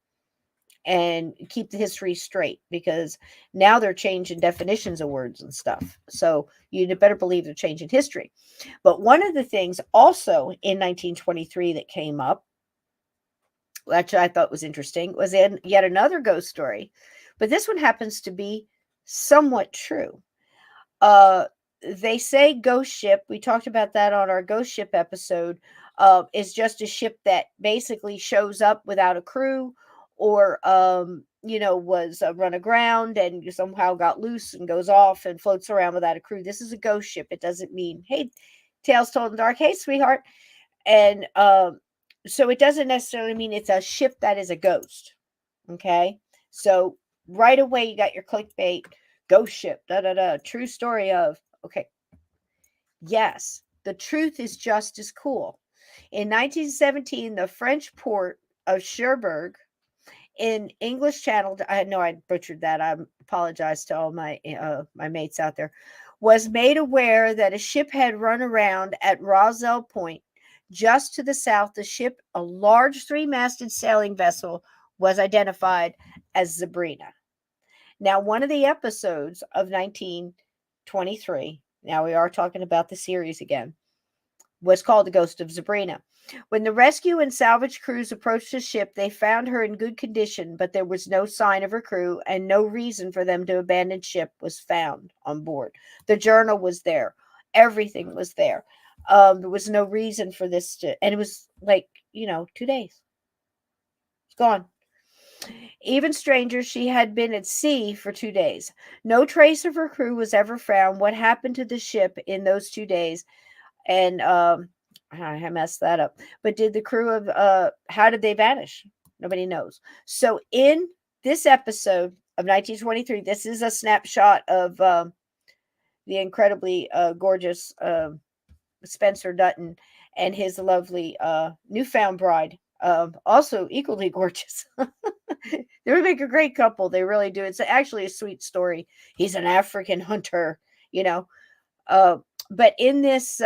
and keep the history straight, because now they're changing definitions of words and stuff. So you better believe they're changing history. But one of the things also in 1923 that came up, which I thought was interesting, was in yet another ghost story. But this one happens to be somewhat true. Uh, they say ghost ship, we talked about that on our ghost ship episode, is just a ship that basically shows up without a crew, or was run aground and somehow got loose and goes off and floats around without a crew. This is a ghost ship. It doesn't mean, hey, tales told in the dark, hey, sweetheart. And so it doesn't necessarily mean it's a ship that is a ghost. Okay, so right away you got your clickbait: ghost ship, da da da, true story of. Okay, yes, the truth is just as cool. In 1917, the French port of Cherbourg in English Channel, I know I butchered that. I apologize to all my mates out there, was made aware that a ship had run around at Roselle Point, just to the south. The ship, a large three-masted sailing vessel, was identified as Sabrina. Now, one of the episodes of 1923, now we are talking about the series again, was called The Ghost of Sabrina. When the rescue and salvage crews approached the ship, they found her in good condition, but there was no sign of her crew, and no reason for them to abandon ship was found on board. The journal was there. Everything was there. There was no reason for this and it was like, 2 days. It's gone. Even stranger, she had been at sea for 2 days. No trace of her crew was ever found. What happened to the ship in those 2 days? And I messed that up. But did the crew of how did they vanish? Nobody knows. So in this episode of 1923, this is a snapshot of the incredibly gorgeous Spencer Dutton and his lovely newfound bride, also equally gorgeous. They would make a great couple. They really do. It's actually a sweet story. He's an African hunter, you know. Uh, but in this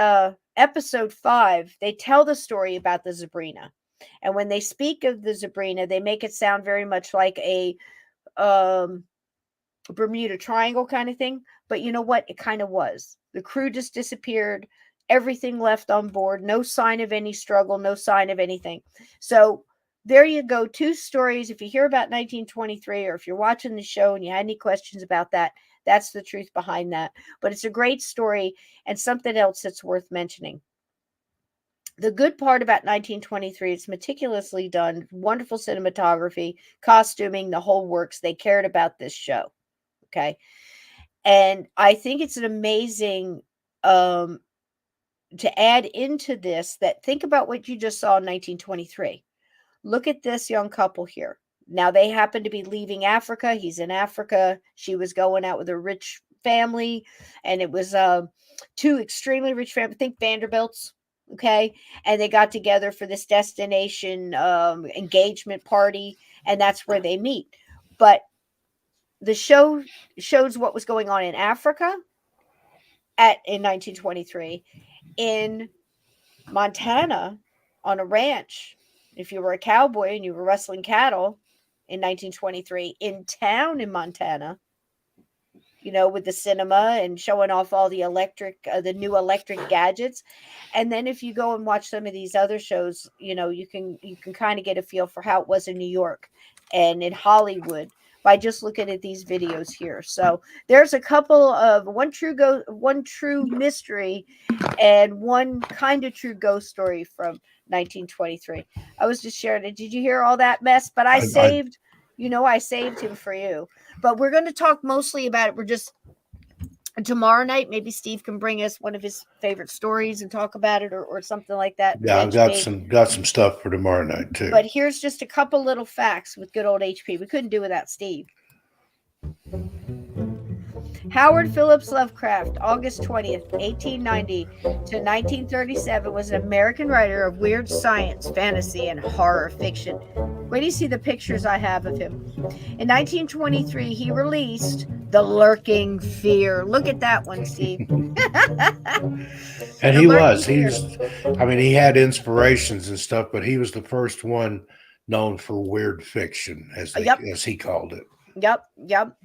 episode 5, they tell the story about the Sabrina. And when they speak of the Sabrina, they make it sound very much like a Bermuda Triangle kind of thing. But you know what? It kind of was. The crew just disappeared. everything left on board, no sign of any struggle, no sign of anything. So there you go, two stories. If you hear about 1923, or if you're watching the show and you had any questions about that, that's the truth behind that. But it's a great story, and something else that's worth mentioning. The good part about 1923, it's meticulously done, wonderful cinematography, costuming, the whole works. They cared about this show. Okay. And I think it's an amazing, to add into this, that think about what you just saw in 1923. Look at this young couple here. Now they happen to be leaving Africa. He's in Africa. She was going out with a rich family, and it was two extremely rich families. Think Vanderbilts, okay? And they got together for this destination engagement party, and that's where they meet. But the show shows what was going on in Africa in 1923, in Montana on a ranch. If you were a cowboy and you were rustling cattle in 1923, in town in Montana, with the cinema and showing off all the new electric gadgets. And then if you go and watch some of these other shows, you can kind of get a feel for how it was in New York and in Hollywood by just looking at these videos here. So there's a couple of one true mystery and one kind of true ghost story from 1923. I was just sharing it. Did you hear all that mess? But I saved him for you. But we're going to talk mostly about it. We're just tomorrow night. Maybe Steve can bring us one of his favorite stories and talk about it, or something like that. Yeah, I've got some stuff for tomorrow night too. But here's just a couple little facts with good old HP. We couldn't do without Steve. Howard Phillips Lovecraft, August 20th, 1890 to 1937, was an American writer of weird science, fantasy, and horror fiction. Wait till you see the pictures I have of him. In 1923, he released The Lurking Fear. Look at that one, Steve. And he had inspirations and stuff, but he was the first one known for weird fiction, as he called it. Yep.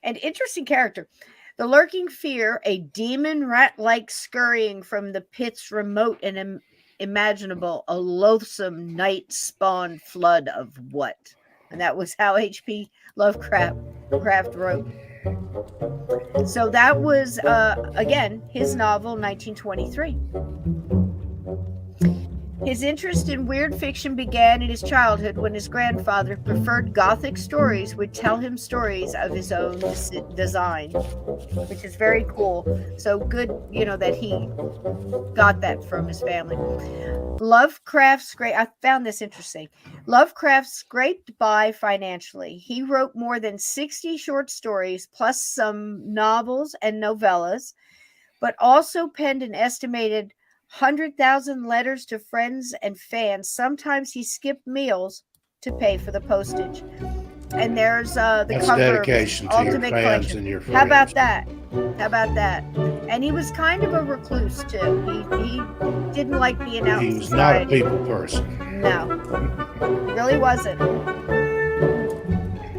An interesting character. The Lurking Fear, a demon rat-like scurrying from the pits remote and imaginable, a loathsome night spawned flood of what? And that was how H.P. Lovecraft wrote. So that was, again, his novel, 1923. His interest in weird fiction began in his childhood when his grandfather preferred Gothic stories, would tell him stories of his own design, which is very cool. So good, that he got that from his family. I found this interesting. Lovecraft scraped by financially. He wrote more than 60 short stories, plus some novels and novellas, but also penned an estimated 100,000 letters to friends and fans. Sometimes he skipped meals to pay for the postage. And there's the cover dedication to your fans collection. And your friends. How about that? And he was kind of a recluse too. He didn't like being out in society. He was not a people person. No, he really wasn't.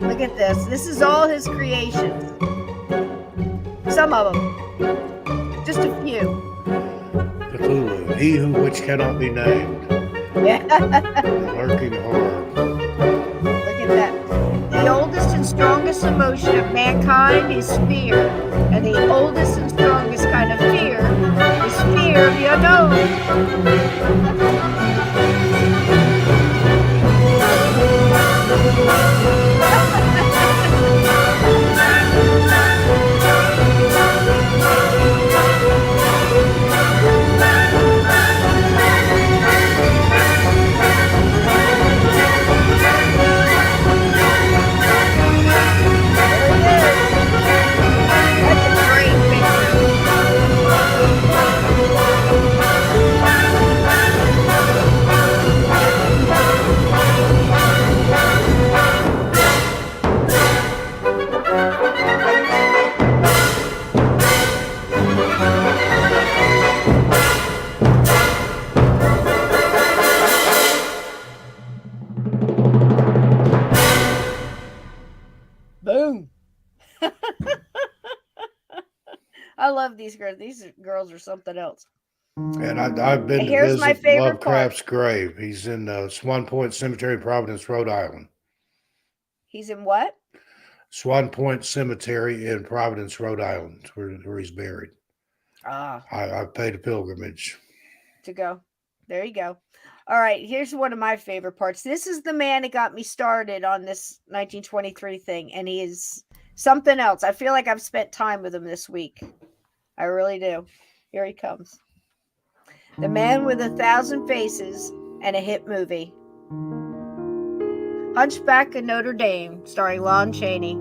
Look at this. This is all his creations. Some of them. Just a few. Cthulhu, he which cannot be named. Yeah. Lurking horror. Look at that. The oldest and strongest emotion of mankind is fear. And the oldest and strongest kind of fear is fear of the unknown. Boom. I love these girls. These girls are something else. And I've been to Here's my visit favorite part. Lovecraft's grave. He's in Swan Point Cemetery in Providence, Rhode Island. He's in what? Swan Point Cemetery in Providence, Rhode Island, where he's buried. Ah, I paid a pilgrimage. to go. There you go. All right, here's one of my favorite parts. This is the man that got me started on this 1923 thing, and he is something else. I feel like I've spent time with him this week. I really do. Here he comes. The Man with 1,000 Faces and a hit movie. Hunchback of Notre Dame, starring Lon Chaney.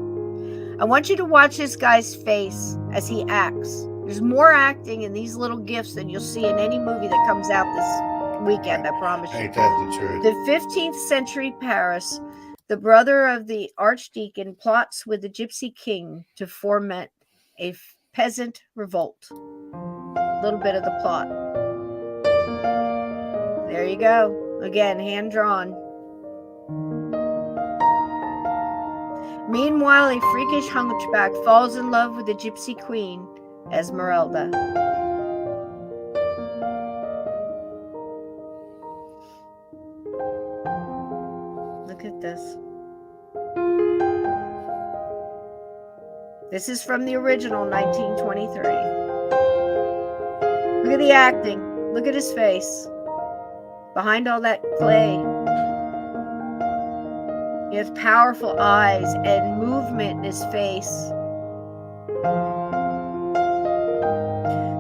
I want you to watch this guy's face as he acts. There's more acting in these little gifts than you'll see in any movie that comes out this weekend, I promise you. Ain't that the truth? The 15th century Paris, the brother of the archdeacon plots with the gypsy king to foment a peasant revolt. A little bit of the plot. There you go. Again, hand drawn. Meanwhile, a freakish hunchback falls in love with the gypsy queen, Esmeralda. Look at this. This is from the original 1923. Look at the acting. Look at his face. Behind all that clay. He has powerful eyes and movement in his face.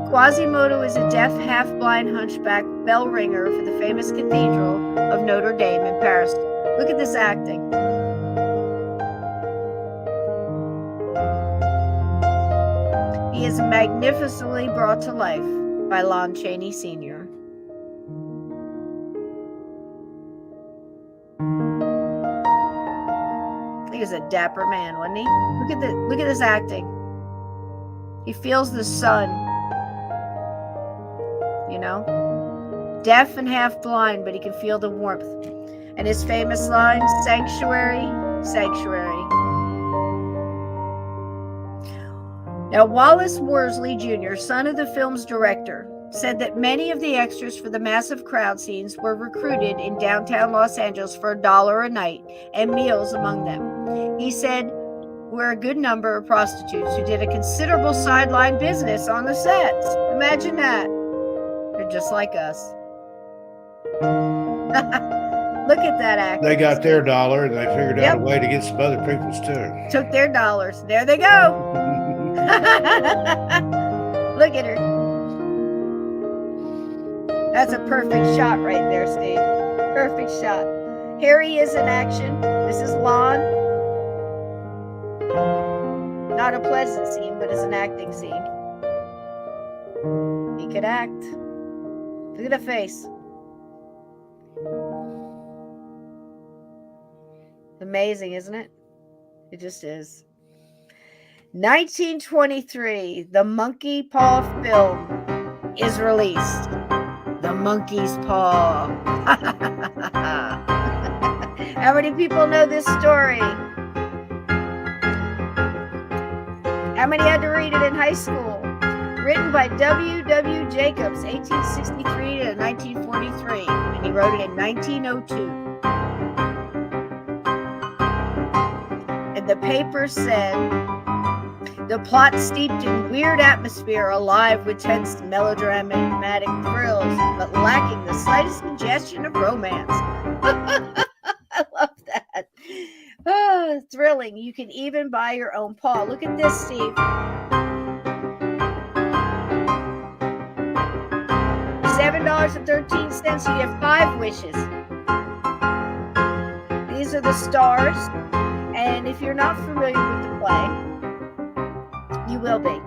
Quasimodo is a deaf, half-blind hunchback bell ringer for the famous Cathedral of Notre Dame in Paris. Look at this acting. He is magnificently brought to life by Lon Chaney Sr. He was a dapper man, wasn't he? Look at this acting. He feels the sun. You know? Deaf and half blind, but he can feel the warmth. And his famous line, sanctuary, sanctuary. Now, Wallace Worsley Jr., son of the film's director, said that many of the extras for the massive crowd scenes were recruited in downtown Los Angeles for $1 a night and meals among them. He said, "We're a good number of prostitutes who did a considerable sideline business on the sets." Imagine that. They're just like us. Look at that acting. They got their dollar and they figured out a way to get some other people's too. Took their dollars. There they go. Look at her. That's a perfect shot right there, Steve. Perfect shot. Here he is in action. This is Lon. Not a pleasant scene, but it's an acting scene. He could act. Look at the face. Amazing, isn't it? It just is. 1923, the Monkey Paw film is released. The Monkey's Paw. How many people know this story? How many had to read it in high school? Written by W. W. Jacobs, 1863 to 1943, and he wrote it in 1902. And the paper said, the plot steeped in weird atmosphere, alive with tense melodramatic thrills, but lacking the slightest suggestion of romance. I love that. Oh, thrilling. You can even buy your own paw. Look at this, Steve. $7.13, you get 5 wishes. These are the stars, and if you're not familiar with the play, you will be.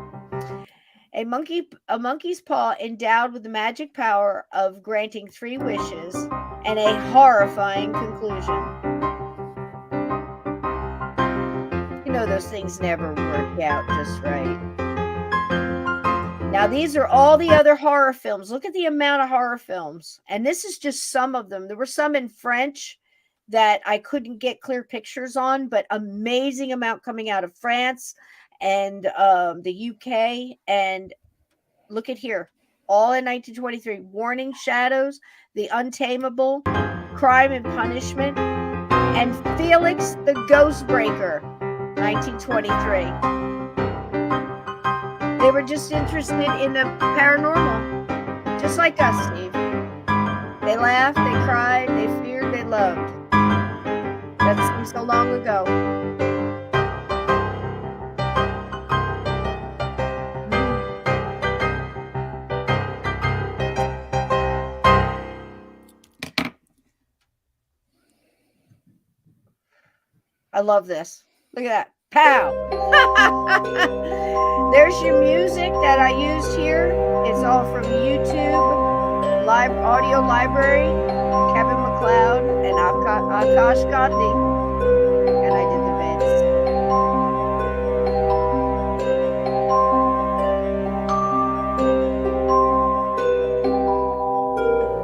A monkey's paw endowed with the magic power of granting 3 wishes and a horrifying conclusion. You know those things never work out just right. Now, these are all the other horror films. Look at the amount of horror films. And this is just some of them. There were some in French that I couldn't get clear pictures on, but amazing amount coming out of France and the UK. And look at here. all in 1923. Warning Shadows, The Untamable, Crime and Punishment, and Felix the Ghostbreaker, 1923. They were just interested in the paranormal, just like us, Steve. They laughed, they cried, they feared, they loved. That seems so long ago. I love this. Look at that. Pow! There's your music that I used here. It's all from YouTube, audio library, Kevin MacLeod, and Akash Gandhi. And I did the bits.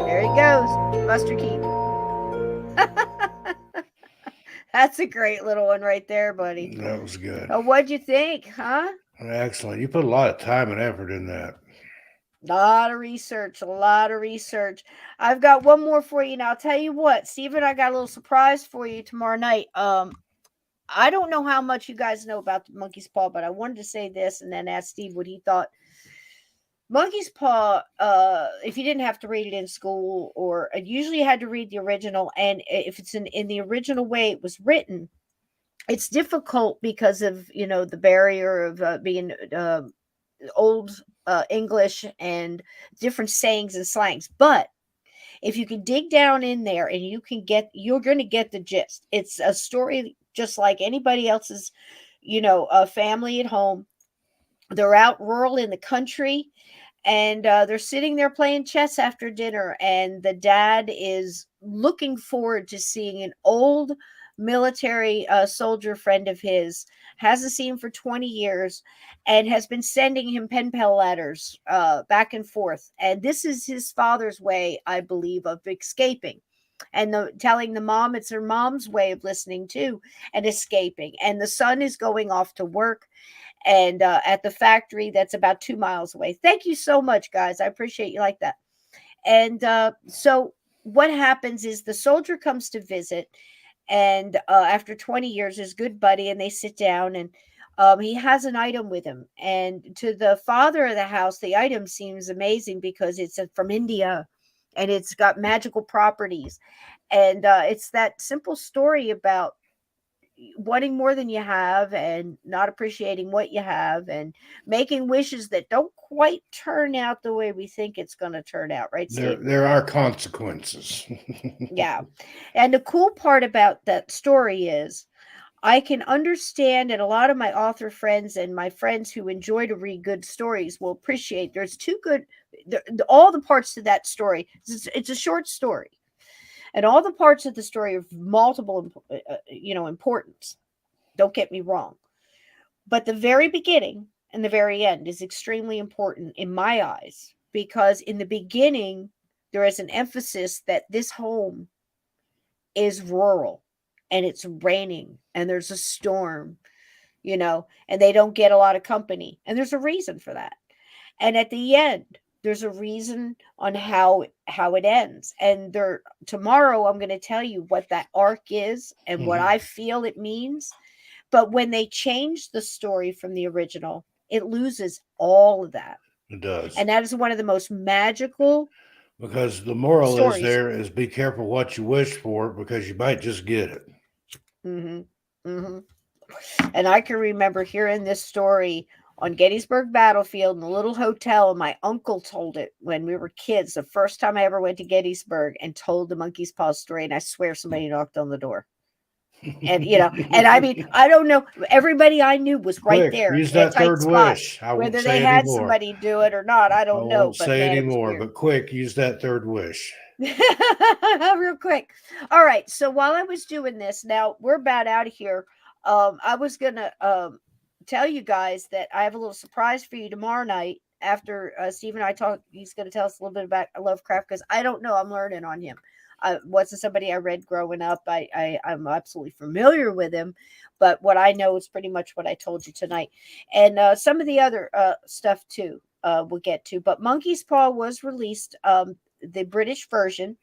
There he goes, Buster Keaton. That's a great little one right there, buddy. That was good. What'd you think, huh? Excellent. You put a lot of time and effort in that. A lot of research. I've got one more for you. Now, I'll tell you what, Stephen, I got a little surprise for you tomorrow night. I don't know how much you guys know about the Monkey's Paw, but I wanted to say this and then ask Steve what he thought. Monkey's Paw, if you didn't have to read it in school, or usually you had to read the original, and if it's in the original way it was written, it's difficult because of, the barrier of being old English and different sayings and slangs. But if you can dig down in there and you're going to get the gist. It's a story just like anybody else's, a family at home. They're out rural in the country, and they're sitting there playing chess after dinner, and the dad is looking forward to seeing an old military soldier friend of his, hasn't seen him for 20 years, and has been sending him pen pal letters back and forth. And this is his father's way, I believe, of escaping. And telling the mom it's her mom's way of listening too and escaping. And the son is going off to work and at the factory that's about 2 miles away. Thank you so much, guys. I appreciate you like that. And so what happens is the soldier comes to visit, and after 20 years, his good buddy, and they sit down, and he has an item with him. And to the father of the house, the item seems amazing because it's from India, and it's got magical properties. And it's that simple story about wanting more than you have and not appreciating what you have and making wishes that don't quite turn out the way we think it's going to turn out, right, Steve? There are consequences. Yeah. And the cool part about that story is I can understand, and a lot of my author friends and my friends who enjoy to read good stories will appreciate there's all the parts to that story. It's a short story. And all the parts of the story are multiple, importance. Don't get me wrong. But the very beginning and the very end is extremely important in my eyes, because in the beginning, there is an emphasis that this home is rural and it's raining and there's a storm, and they don't get a lot of company. And there's a reason for that. And at the end, there's a reason on how it ends. And tomorrow I'm going to tell you what that arc is and what I feel it means. But when they change the story from the original, it loses all of that. It does. And that is one of the most magical. Because the moral stories. is be careful what you wish for, because you might just get it. Mm-hmm. Mm-hmm. And I can remember hearing this story on Gettysburg Battlefield in a little hotel, and my uncle told it when we were kids. The first time I ever went to Gettysburg, and told the Monkey's Paw story, and I swear somebody knocked on the door. And and I mean, I don't know. Everybody I knew was right there. Use that third wish. Whether they had somebody do it or not, I don't know. I won't say anymore, but quick, use that third wish. Real quick. All right. So while I was doing this, now we're about out of here. I was gonna tell you guys that I have a little surprise for you tomorrow night after Steve and I talk. He's going to tell us a little bit about Lovecraft, because I don't know. I'm learning on him. Wasn't somebody I read growing up. I'm absolutely familiar with him, but what I know is pretty much what I told you tonight, and some of the other stuff too. we'll get to. But Monkey's Paw was released, the British version,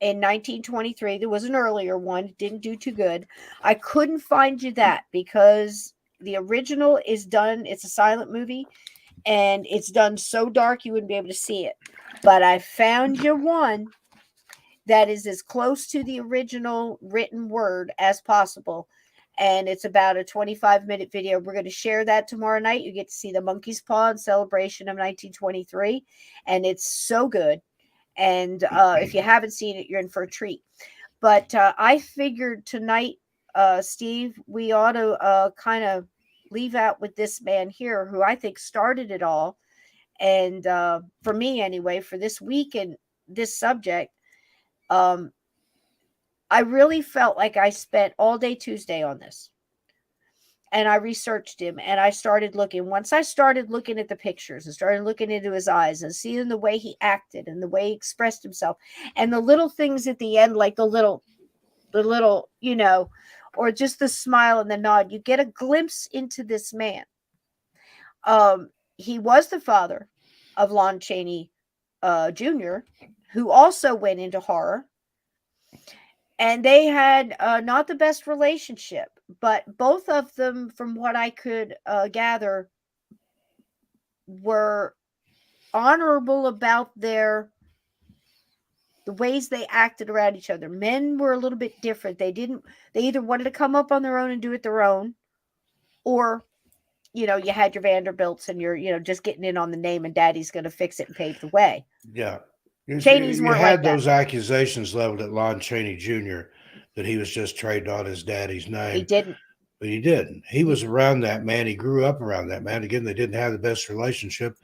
in 1923. There was an earlier one. It didn't do too good. I couldn't find you that because the original is done. It's a silent movie, and it's done so dark you wouldn't be able to see it. But I found you one that is as close to the original written word as possible. And it's about a 25-minute video. We're going to share that tomorrow night. You get to see the Monkey's Paw in celebration of 1923. And it's so good. And if you haven't seen it, you're in for a treat. But I figured tonight, Steve, we ought to kind of leave out with this man here who I think started it all. And for me, anyway, for this week and this subject, I really felt like I spent all day Tuesday on this. And I researched him and I started looking. Once I started looking at the pictures and started looking into his eyes and seeing the way he acted and the way he expressed himself and the little things at the end, like the little, or just the smile and the nod, you get a glimpse into this man. He was the father of Lon Chaney Jr., who also went into horror. And they had not the best relationship, but both of them, from what I could gather, were honorable about the ways they acted around each other. Men were a little bit different. They either wanted to come up on their own and do it their own, or, you had your Vanderbilts and you're, just getting in on the name and daddy's going to fix it and pave the way. Yeah. Cheney's You weren't had like that. those accusations leveled at Lon Chaney Jr. that he was just trading on his daddy's name. He didn't. But he didn't. He was around that man. He grew up around that man. Again, they didn't have the best relationship,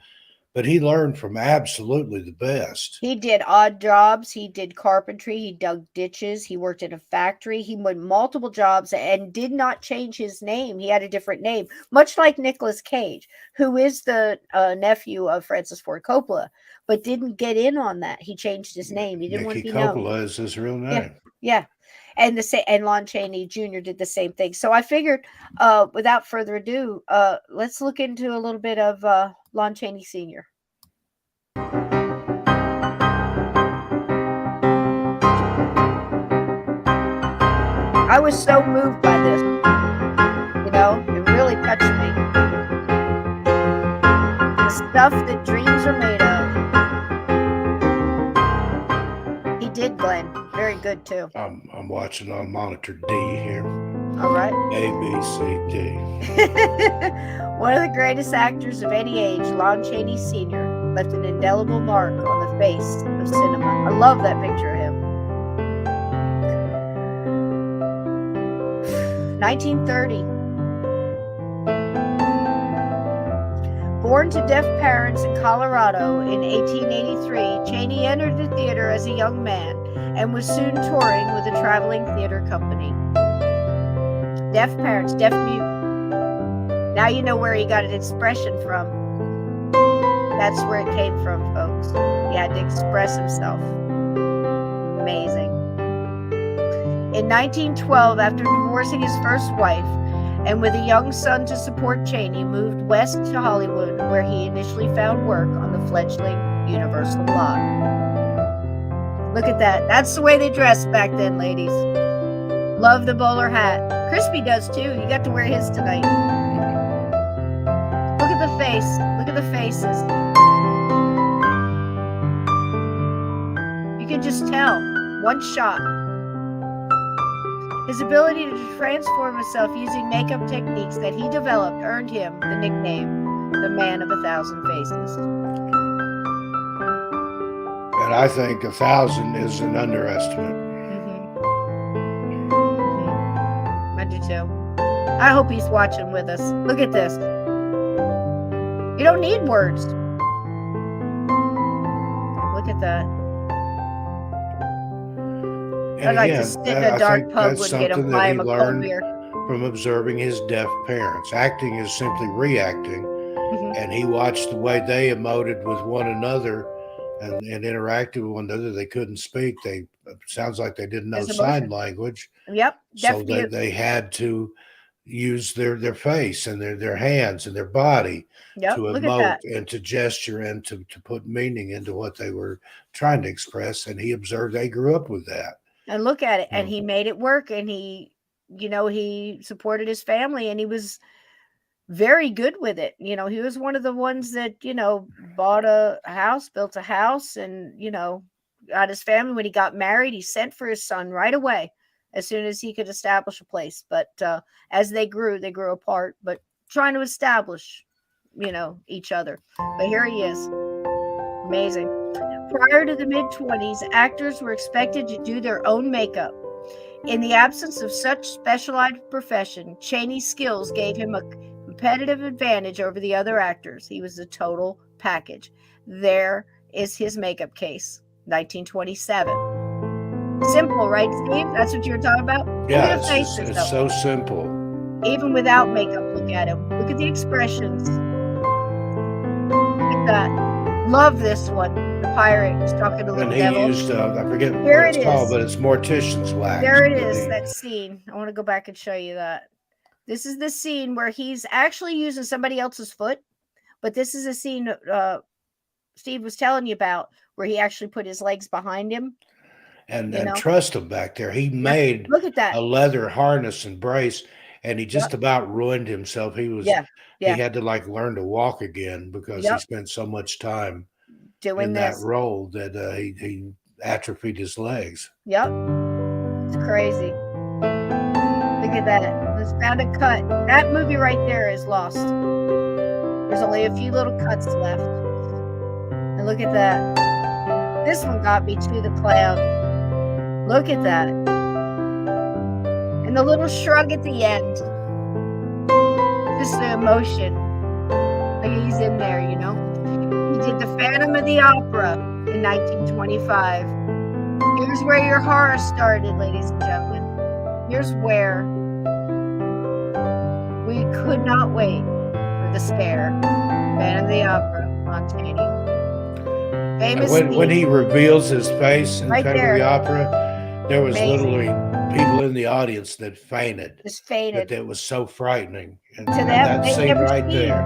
but he learned from absolutely the best. He did odd jobs. He did carpentry. He dug ditches. He worked in a factory. He went multiple jobs and did not change his name. He had a different name, much like Nicolas Cage, who is the nephew of Francis Ford Coppola, but didn't get in on that. He changed his name. He didn't want to be known. Coppola is his real name. Yeah. And Lon Chaney Jr. did the same thing. So I figured, without further ado, let's look into a little bit of Lon Chaney Sr. I was so moved by this. It really touched me. The stuff that dreams are made of. He did, Glenn. Very good too. I'm watching on monitor D here. All right. A, B, C, D. One of the greatest actors of any age, Lon Chaney Sr., left an indelible mark on the face of cinema. I love that picture of him. 1930. Born to deaf parents in Colorado in 1883, Chaney entered the theater as a young man and was soon touring with a traveling theater company. Deaf parents, deaf mute. Now you know where he got an expression from. That's where it came from, folks. He had to express himself. Amazing. In 1912, after divorcing his first wife, and with a young son to support, Chaney moved west to Hollywood, where he initially found work on the fledgling Universal lot. Look at that. That's the way they dressed back then, ladies. Love the bowler hat. Crispy does too. You got to wear his tonight. Look at the face. Look at the faces. You can just tell. One shot. His ability to transform himself using makeup techniques that he developed earned him the nickname, the Man of 1,000 Faces. And I think 1,000 is an underestimate. I do too. I hope he's watching with us. Look at this. You don't need words. Look at that. I'd like to sit in a dark pub and get him, buy him a cold beer. From observing his deaf parents. Acting is simply reacting, and he watched the way they emoted with one another and interacted with one another. They couldn't speak. Sounds like they didn't know sign language. Yep. So they had to use their face and their hands and their body Yep. to Look at emote that. and to gesture and to put meaning into what they were trying to express. And he observed they grew up with that. And look at it. And So, he made it work. And he supported his family, and he was very good with it. He was one of the ones that, bought a house, built a house, and, got his family. When he got married, he sent for his son right away as soon as he could establish a place. But as they grew apart, but trying to establish, each other. But here he is. Amazing. Prior to the mid-20s, actors were expected to do their own makeup. In the absence of such specialized profession, Chaney's skills gave him a competitive advantage over the other actors. He was a total package. There is his makeup case, 1927. Simple, right, Steve? That's what you were talking about? yeah, Look at the faces, it's so simple. Even without makeup, look at him. Look at the expressions. Look at that. Love this one. The pirate was talking to And little he devil. used, I forget Here what it's it called, is. but it's mortician's wax. There it is, that scene. I want to go back and show you that. This is the scene where he's actually using somebody else's foot, but this is a scene Steve was telling you about where he actually put his legs behind him. And trust him back there. He made Look at that. a leather harness and brace, and he just about ruined himself. He had to like learn to walk again because he spent so much time doing in this that role that he atrophied his legs. Yep. It's crazy. Look at that. Let's found a cut. That movie right there is lost. There's only a few little cuts left. And look at that. This one got me to the clown. Look at that. And the little shrug at the end. Just the emotion. Like he's in there, He did The Phantom of the Opera in 1925. Here's where your horror started, ladies and gentlemen. Here's where we could not wait for the scare. Phantom of the Opera, Lon Chaney. Famous when he reveals his face in right Phantom of the Opera, there was literally people in the audience that fainted. Just fainted. That was so frightening. And, To and them, that scene right there.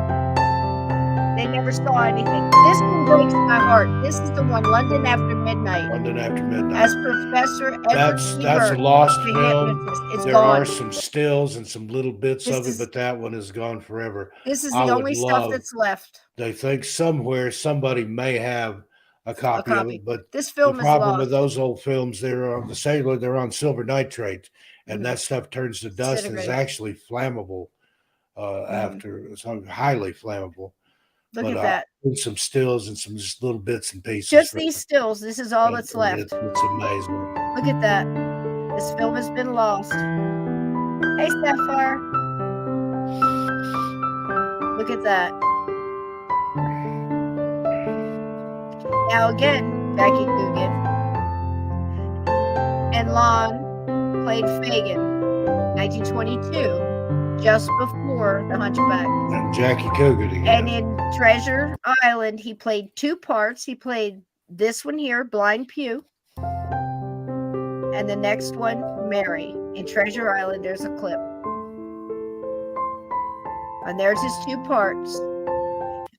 They never saw anything. This one breaks my heart. This is the one, London After Midnight. London After Midnight. As Professor Edward That's a lost film. It's there gone. are some stills and some little bits of it, but that one is gone forever. This is the only stuff that's left. They think somewhere somebody may have a copy of it, but this film the problem is lost. with those old films, they're on the cellular, they're on silver nitrate, and that stuff turns to dust and is actually flammable after. It's highly flammable. Look at that. Some stills and some just little bits and pieces. Just these stills. This is all that's left. It's amazing. Look at that. This film has been lost. Hey, Sapphire. Look at that. Now again, Becky Coogan and Lon played Fagin, 1922, just before The Hunchback. And Jackie Coogan again. And in Treasure Island, he played two parts. He played this one here, Blind Pew, and the next one, Mary. In Treasure Island, there's a clip. And there's his two parts.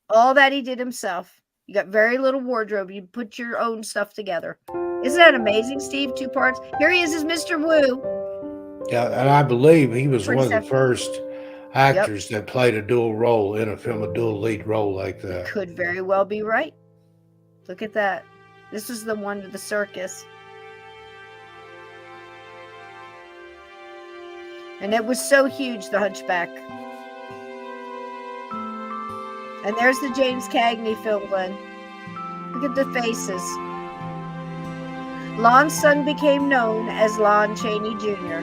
All that he did himself. You got very little wardrobe. You put your own stuff together. Isn't that amazing, Steve? Two parts. Here he is as Mr. Wu. Yeah, and I believe he was one of the first actors that played a dual role in a film, a dual lead role like that. You could very well be right. Look at that. This is the one with the circus. And it was so huge, The Hunchback. And there's the James Cagney film, Glenn. Look at the faces. Lon's son became known as Lon Chaney Jr.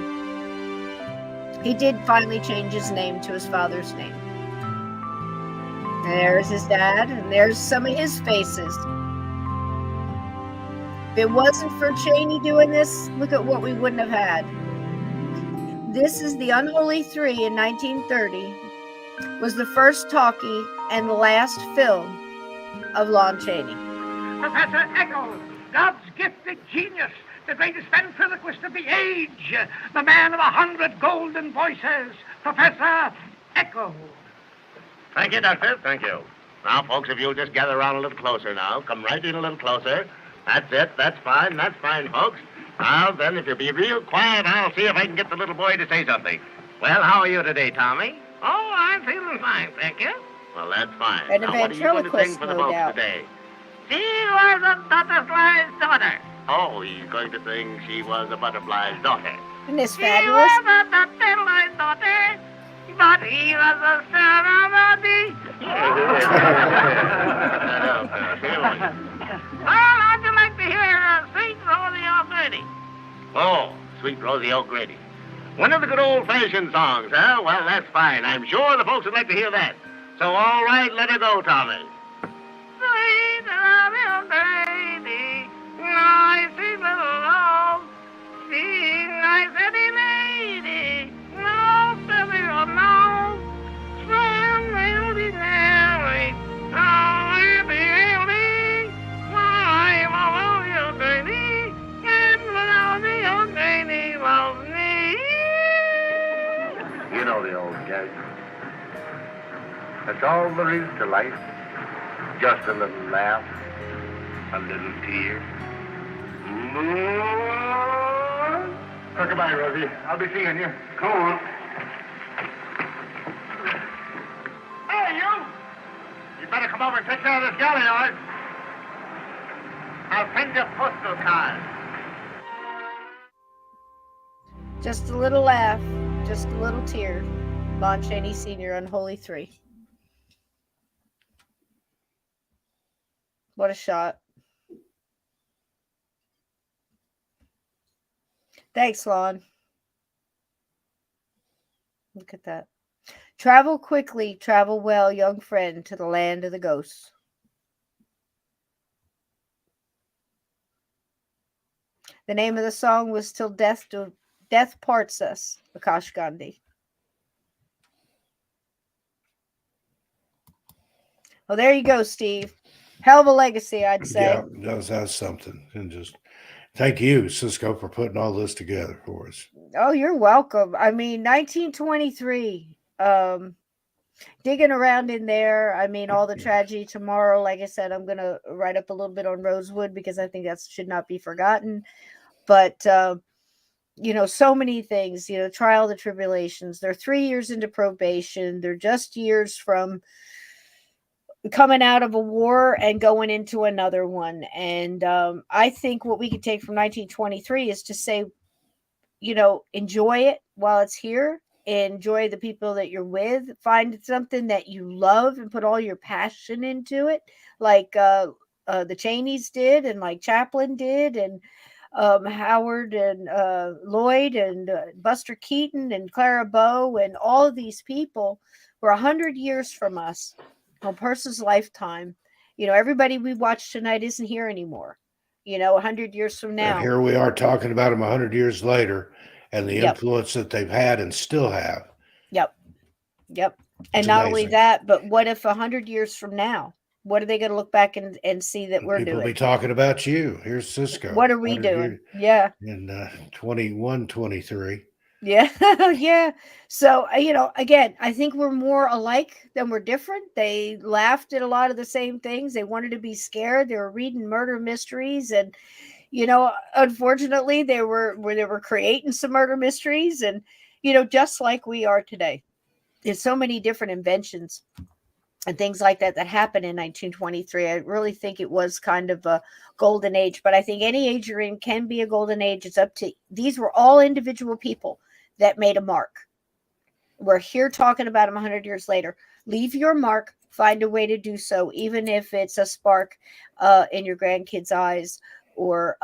He did finally change his name to his father's name. There's his dad, and there's some of his faces. If it wasn't for Chaney doing this, look at what we wouldn't have had. This is The Unholy Three in 1930. Was the first talkie and the last film of Lon Chaney. Professor Eccles, God's gifted genius, the greatest ventriloquist of the age, the man of 100 golden voices, Professor Echo. Thank you, Doctor. Thank you. Now, folks, if you'll just gather around a little closer now. Come right in a little closer. That's it. That's fine. That's fine, folks. Now, then, if you'll be real quiet, I'll see if I can get the little boy to say something. Well, how are you today, Tommy? Oh, I'm feeling fine, thank you. Well, that's fine. And a now, what are you going to sing ventriloquist, for the no folks doubt. today? She was a butterfly's daughter. Oh, he's going to sing She Was a Butterfly's Daughter. Isn't this She fabulous? was a butterfly's daughter, but he was a ceremony. Well, how'd you like to hear Sweet Rosie O'Grady? Oh, Sweet Rosie O'Grady. One of the good old-fashioned songs, huh? Well, that's fine. I'm sure the folks would like to hear that. So, all right, let her go, Tommy. Sweet Rosie O'Grady, nice little love. She, nice pretty lady, no, baby, oh, no. Swim, really, Mary, no, really, why, Rosie O'Grady, and Rosie O'Grady loves me. You know the old gag. That's all there is to life. Just a little laugh, a little tear. Oh, goodbye, Rosie. I'll be seeing you. Come on. Hey, you! You better come over and take care of this gal of yours. I'll send you a postal card. Just a little laugh, just a little tear. Lon Chaney Sr. Unholy 3. What a shot. Thanks, Lon. Look at that. Travel quickly, travel well, young friend, to the land of the ghosts. The name of the song was Till Death Parts Us, Akash Gandhi. Oh, there you go, Steve. Hell of a legacy, I'd say. Yeah, that's something. And just thank you, Cisco, for putting all this together for us. Oh, you're welcome. I mean, 1923. Digging around in there. I mean, all the tragedy tomorrow. Like I said, I'm going to write up a little bit on Rosewood because I think that should not be forgotten. But, you know, so many things, you know, trial of the tribulations. They're 3 years into probation. They're just years from coming out of a war and going into another one. And I think what we could take from 1923 is to say, you know, enjoy it while it's here. Enjoy the people that you're with. Find something that you love and put all your passion into it, like the Cheneys did, and like Chaplin did, and Howard and Lloyd and Buster Keaton and Clara Bow, and all of these people were 100 years from us. A person's lifetime. You know, everybody we watch tonight isn't here anymore. You know, 100 years from now. And here we are talking about them 100 years later and the influence that they've had and still have. Yep. And It's not amazing. only that, but what if 100 years from now? What are they going to look back and see that we're People doing? will be talking about you. Here's Cisco. What are we doing? Yeah. In 21, 23. Yeah. Yeah. So, you know, again, I think we're more alike than we're different. They laughed at a lot of the same things. They wanted to be scared. They were reading murder mysteries, and, you know, unfortunately they were creating some murder mysteries, and, you know, just like we are today. There's so many different inventions and things like that happened in 1923. I really think it was kind of a golden age, but I think any age you're in can be a golden age. It's up to, these were all individual people that made a mark. We're here talking about them 100 years later. Leave your mark, find a way to do so, even if it's a spark in your grandkids' eyes, or,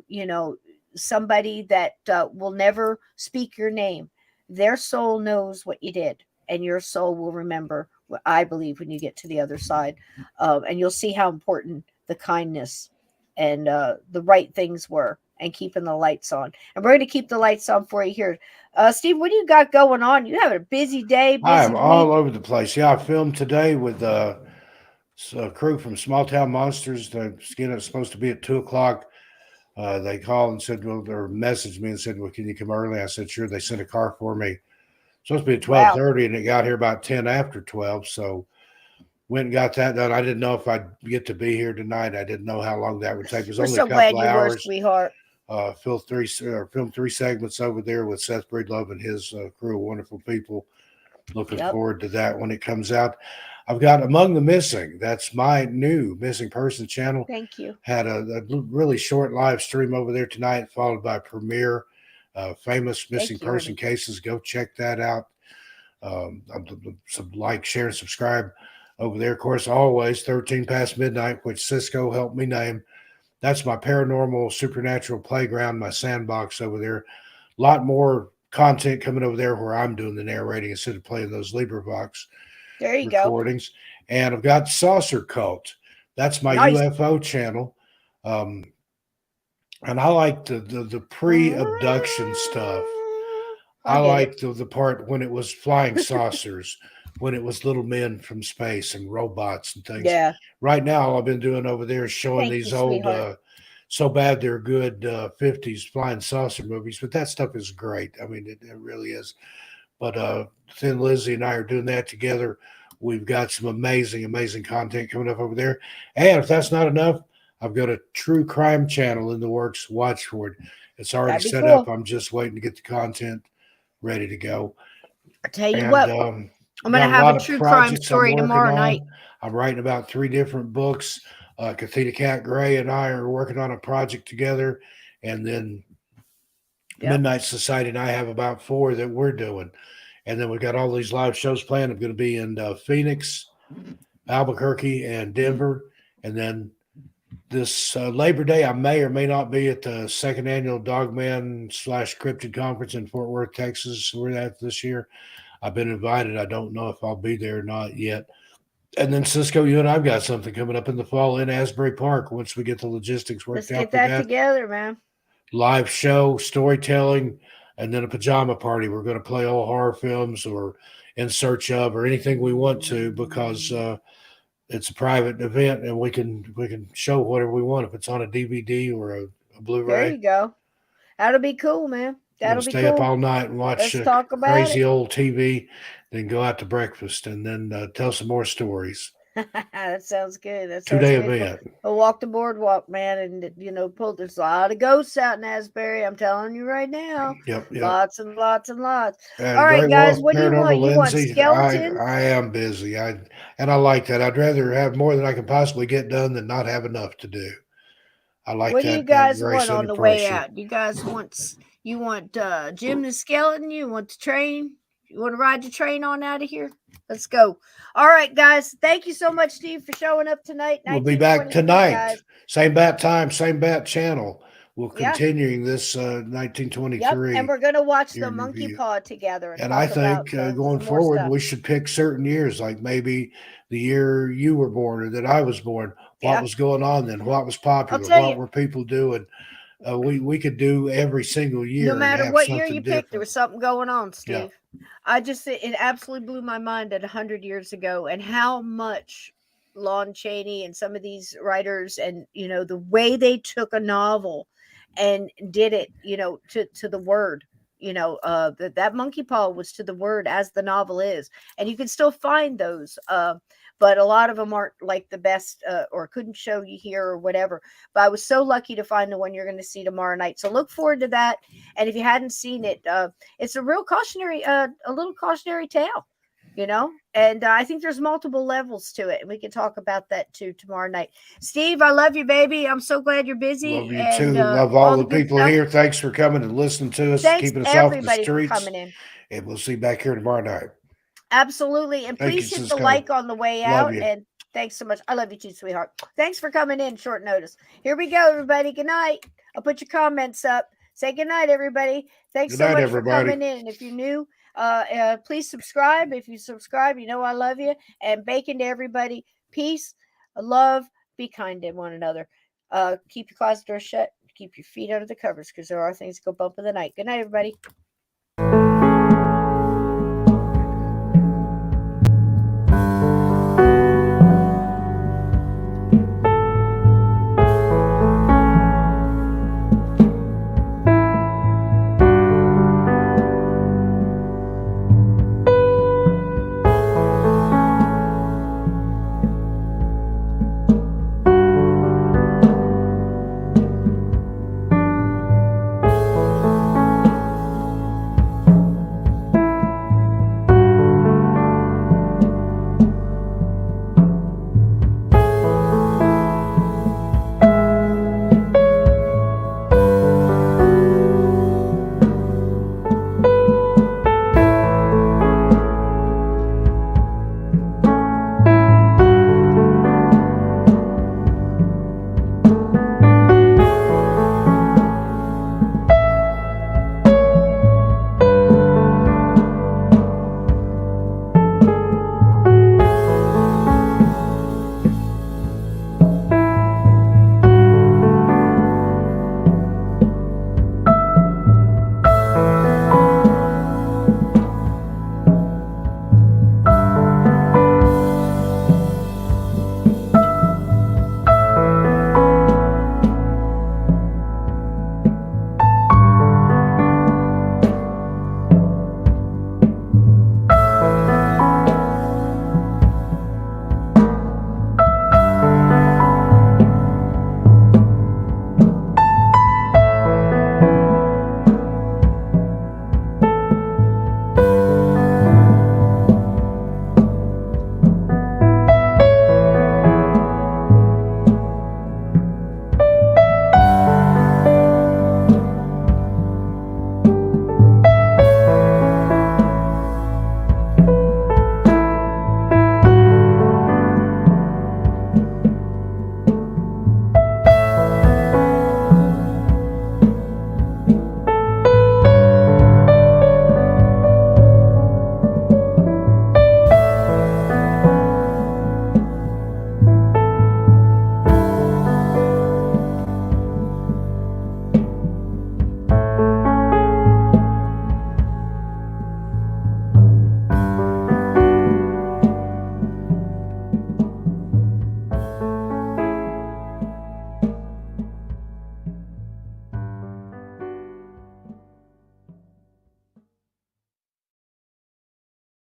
you know, somebody that will never speak your name. Their soul knows what you did, and your soul will remember, I believe, when you get to the other side. And you'll see how important the kindness and the right things were, and keeping the lights on. And we're going to keep the lights on for you here. Steve, what do you got going on? You have a busy day. I'm all over the place. Yeah, I filmed today with a crew from Small Town Monsters. The skin is supposed to be at 2 o'clock. They called and said, well, or messaged me and said, well, can you come early? I said, sure. They sent a car for me. Supposed to be at 12:30, and it got here about 10 after 12. So went and got that done. I didn't know if I'd get to be here tonight. I didn't know how long that would take. It was We're only so a couple glad you were, hours. sweetheart. Filmed three segments over there with Seth Breedlove and his crew of wonderful people. Looking forward to that when it comes out. I've got Among the Missing. That's my new missing person channel. Thank you. Had a really short live stream over there tonight, followed by premiere famous missing person cases. Go check that out. Some like, share, and subscribe over there. Of course, always 13 past midnight, which Cisco helped me name. That's my paranormal supernatural playground, my sandbox over there. A lot more content coming over there where I'm doing the narrating instead of playing those LibriVox recordings. And I've got Saucer Cult. That's my UFO channel. And I like the pre-abduction stuff. I like the part when it was flying saucers, when it was little men from space and robots and things. Yeah. Right now, all I've been doing over there is showing these old, so bad they're good 50s flying saucer movies. But that stuff is great. I mean, it really is. But Thin Lizzy and I are doing that together. We've got some amazing, amazing content coming up over there. And if that's not enough, I've got a true crime channel in the works. Watch for it. It's already set up. I'm just waiting to get the content ready to go. I tell you what, I'm going to have a true crime story tomorrow night. I'm writing about 3 different books. Kathita Cat Gray and I are working on a project together. And then Midnight Society and I have about 4 that we're doing. And then we've got all these live shows planned. I'm going to be in Phoenix, Albuquerque, and Denver. And then this Labor Day, I may or may not be at the 2nd annual Dogman/Cryptid Conference in Fort Worth, Texas. We're at this year. I've been invited. I don't know if I'll be there or not yet. And then Cisco, you and I've got something coming up in the fall in Asbury Park once we get the logistics worked out. Let's get that together, man. Live show, storytelling, and then a pajama party. We're going to play old horror films or In Search Of or anything we want to, because it's a private event and we can show whatever we want if it's on a DVD or a Blu-ray. There you go. That'll be cool, man. That'll be cool. Stay up all night and watch crazy old TV, then go out to breakfast and then tell some more stories. That sounds good. That's 2-day event. We'll walk the boardwalk, man, and there's a lot of ghosts out in Asbury. I'm telling you right now. Yep. Lots and lots and lots. And all right, guys, what do you want? You want skeletons? I am busy. I like that. I'd rather have more than I can possibly get done than not have enough to do. I like what that. What do you guys want on the way out? You guys want Jim the Skeleton? You want the train? You want to ride the train on out of here? Let's go. All right, guys. Thank you so much, Steve, for showing up tonight. We'll be back tonight. Guys. Same bat time, same bat channel. We'll continuing this 1923. Yep. And we're going to watch the Monkey Paw together. And I think going forward, we should pick certain years, like maybe the year you were born or that I was born. What was going on then? What was popular? What were people doing? We could do every single year. No matter what year you picked, there was something going on, Steve. Yeah. It absolutely blew my mind at 100 years ago and how much Lon Chaney and some of these writers and, the way they took a novel and did it, to the word, that Monkey Paw was to the word as the novel is. And you can still find those, but a lot of them aren't like the best or couldn't show you here or whatever. But I was so lucky to find the one you're going to see tomorrow night. So look forward to that. And if you hadn't seen it, it's a real cautionary, a little cautionary tale, and I think there's multiple levels to it. And we can talk about that too tomorrow night. Steve, I love you, baby. I'm so glad you're busy. Love you too. Love all the people here. Thanks for coming and listening to us. Thanks keeping us off the streets. For coming in. And we'll see you back here tomorrow night. Absolutely. And please hit the like on the way out. And thanks so much. I love you too, sweetheart. Thanks for coming in short notice. Here we go, everybody. Good night. I'll put your comments up. Say good night, everybody. Thanks so much for coming in. And if you're new, please subscribe. If you subscribe, I love you. And bacon to everybody. Peace, love, be kind to one another. Keep your closet door shut. Keep your feet under the covers because there are things that go bump in the night. Good night, everybody.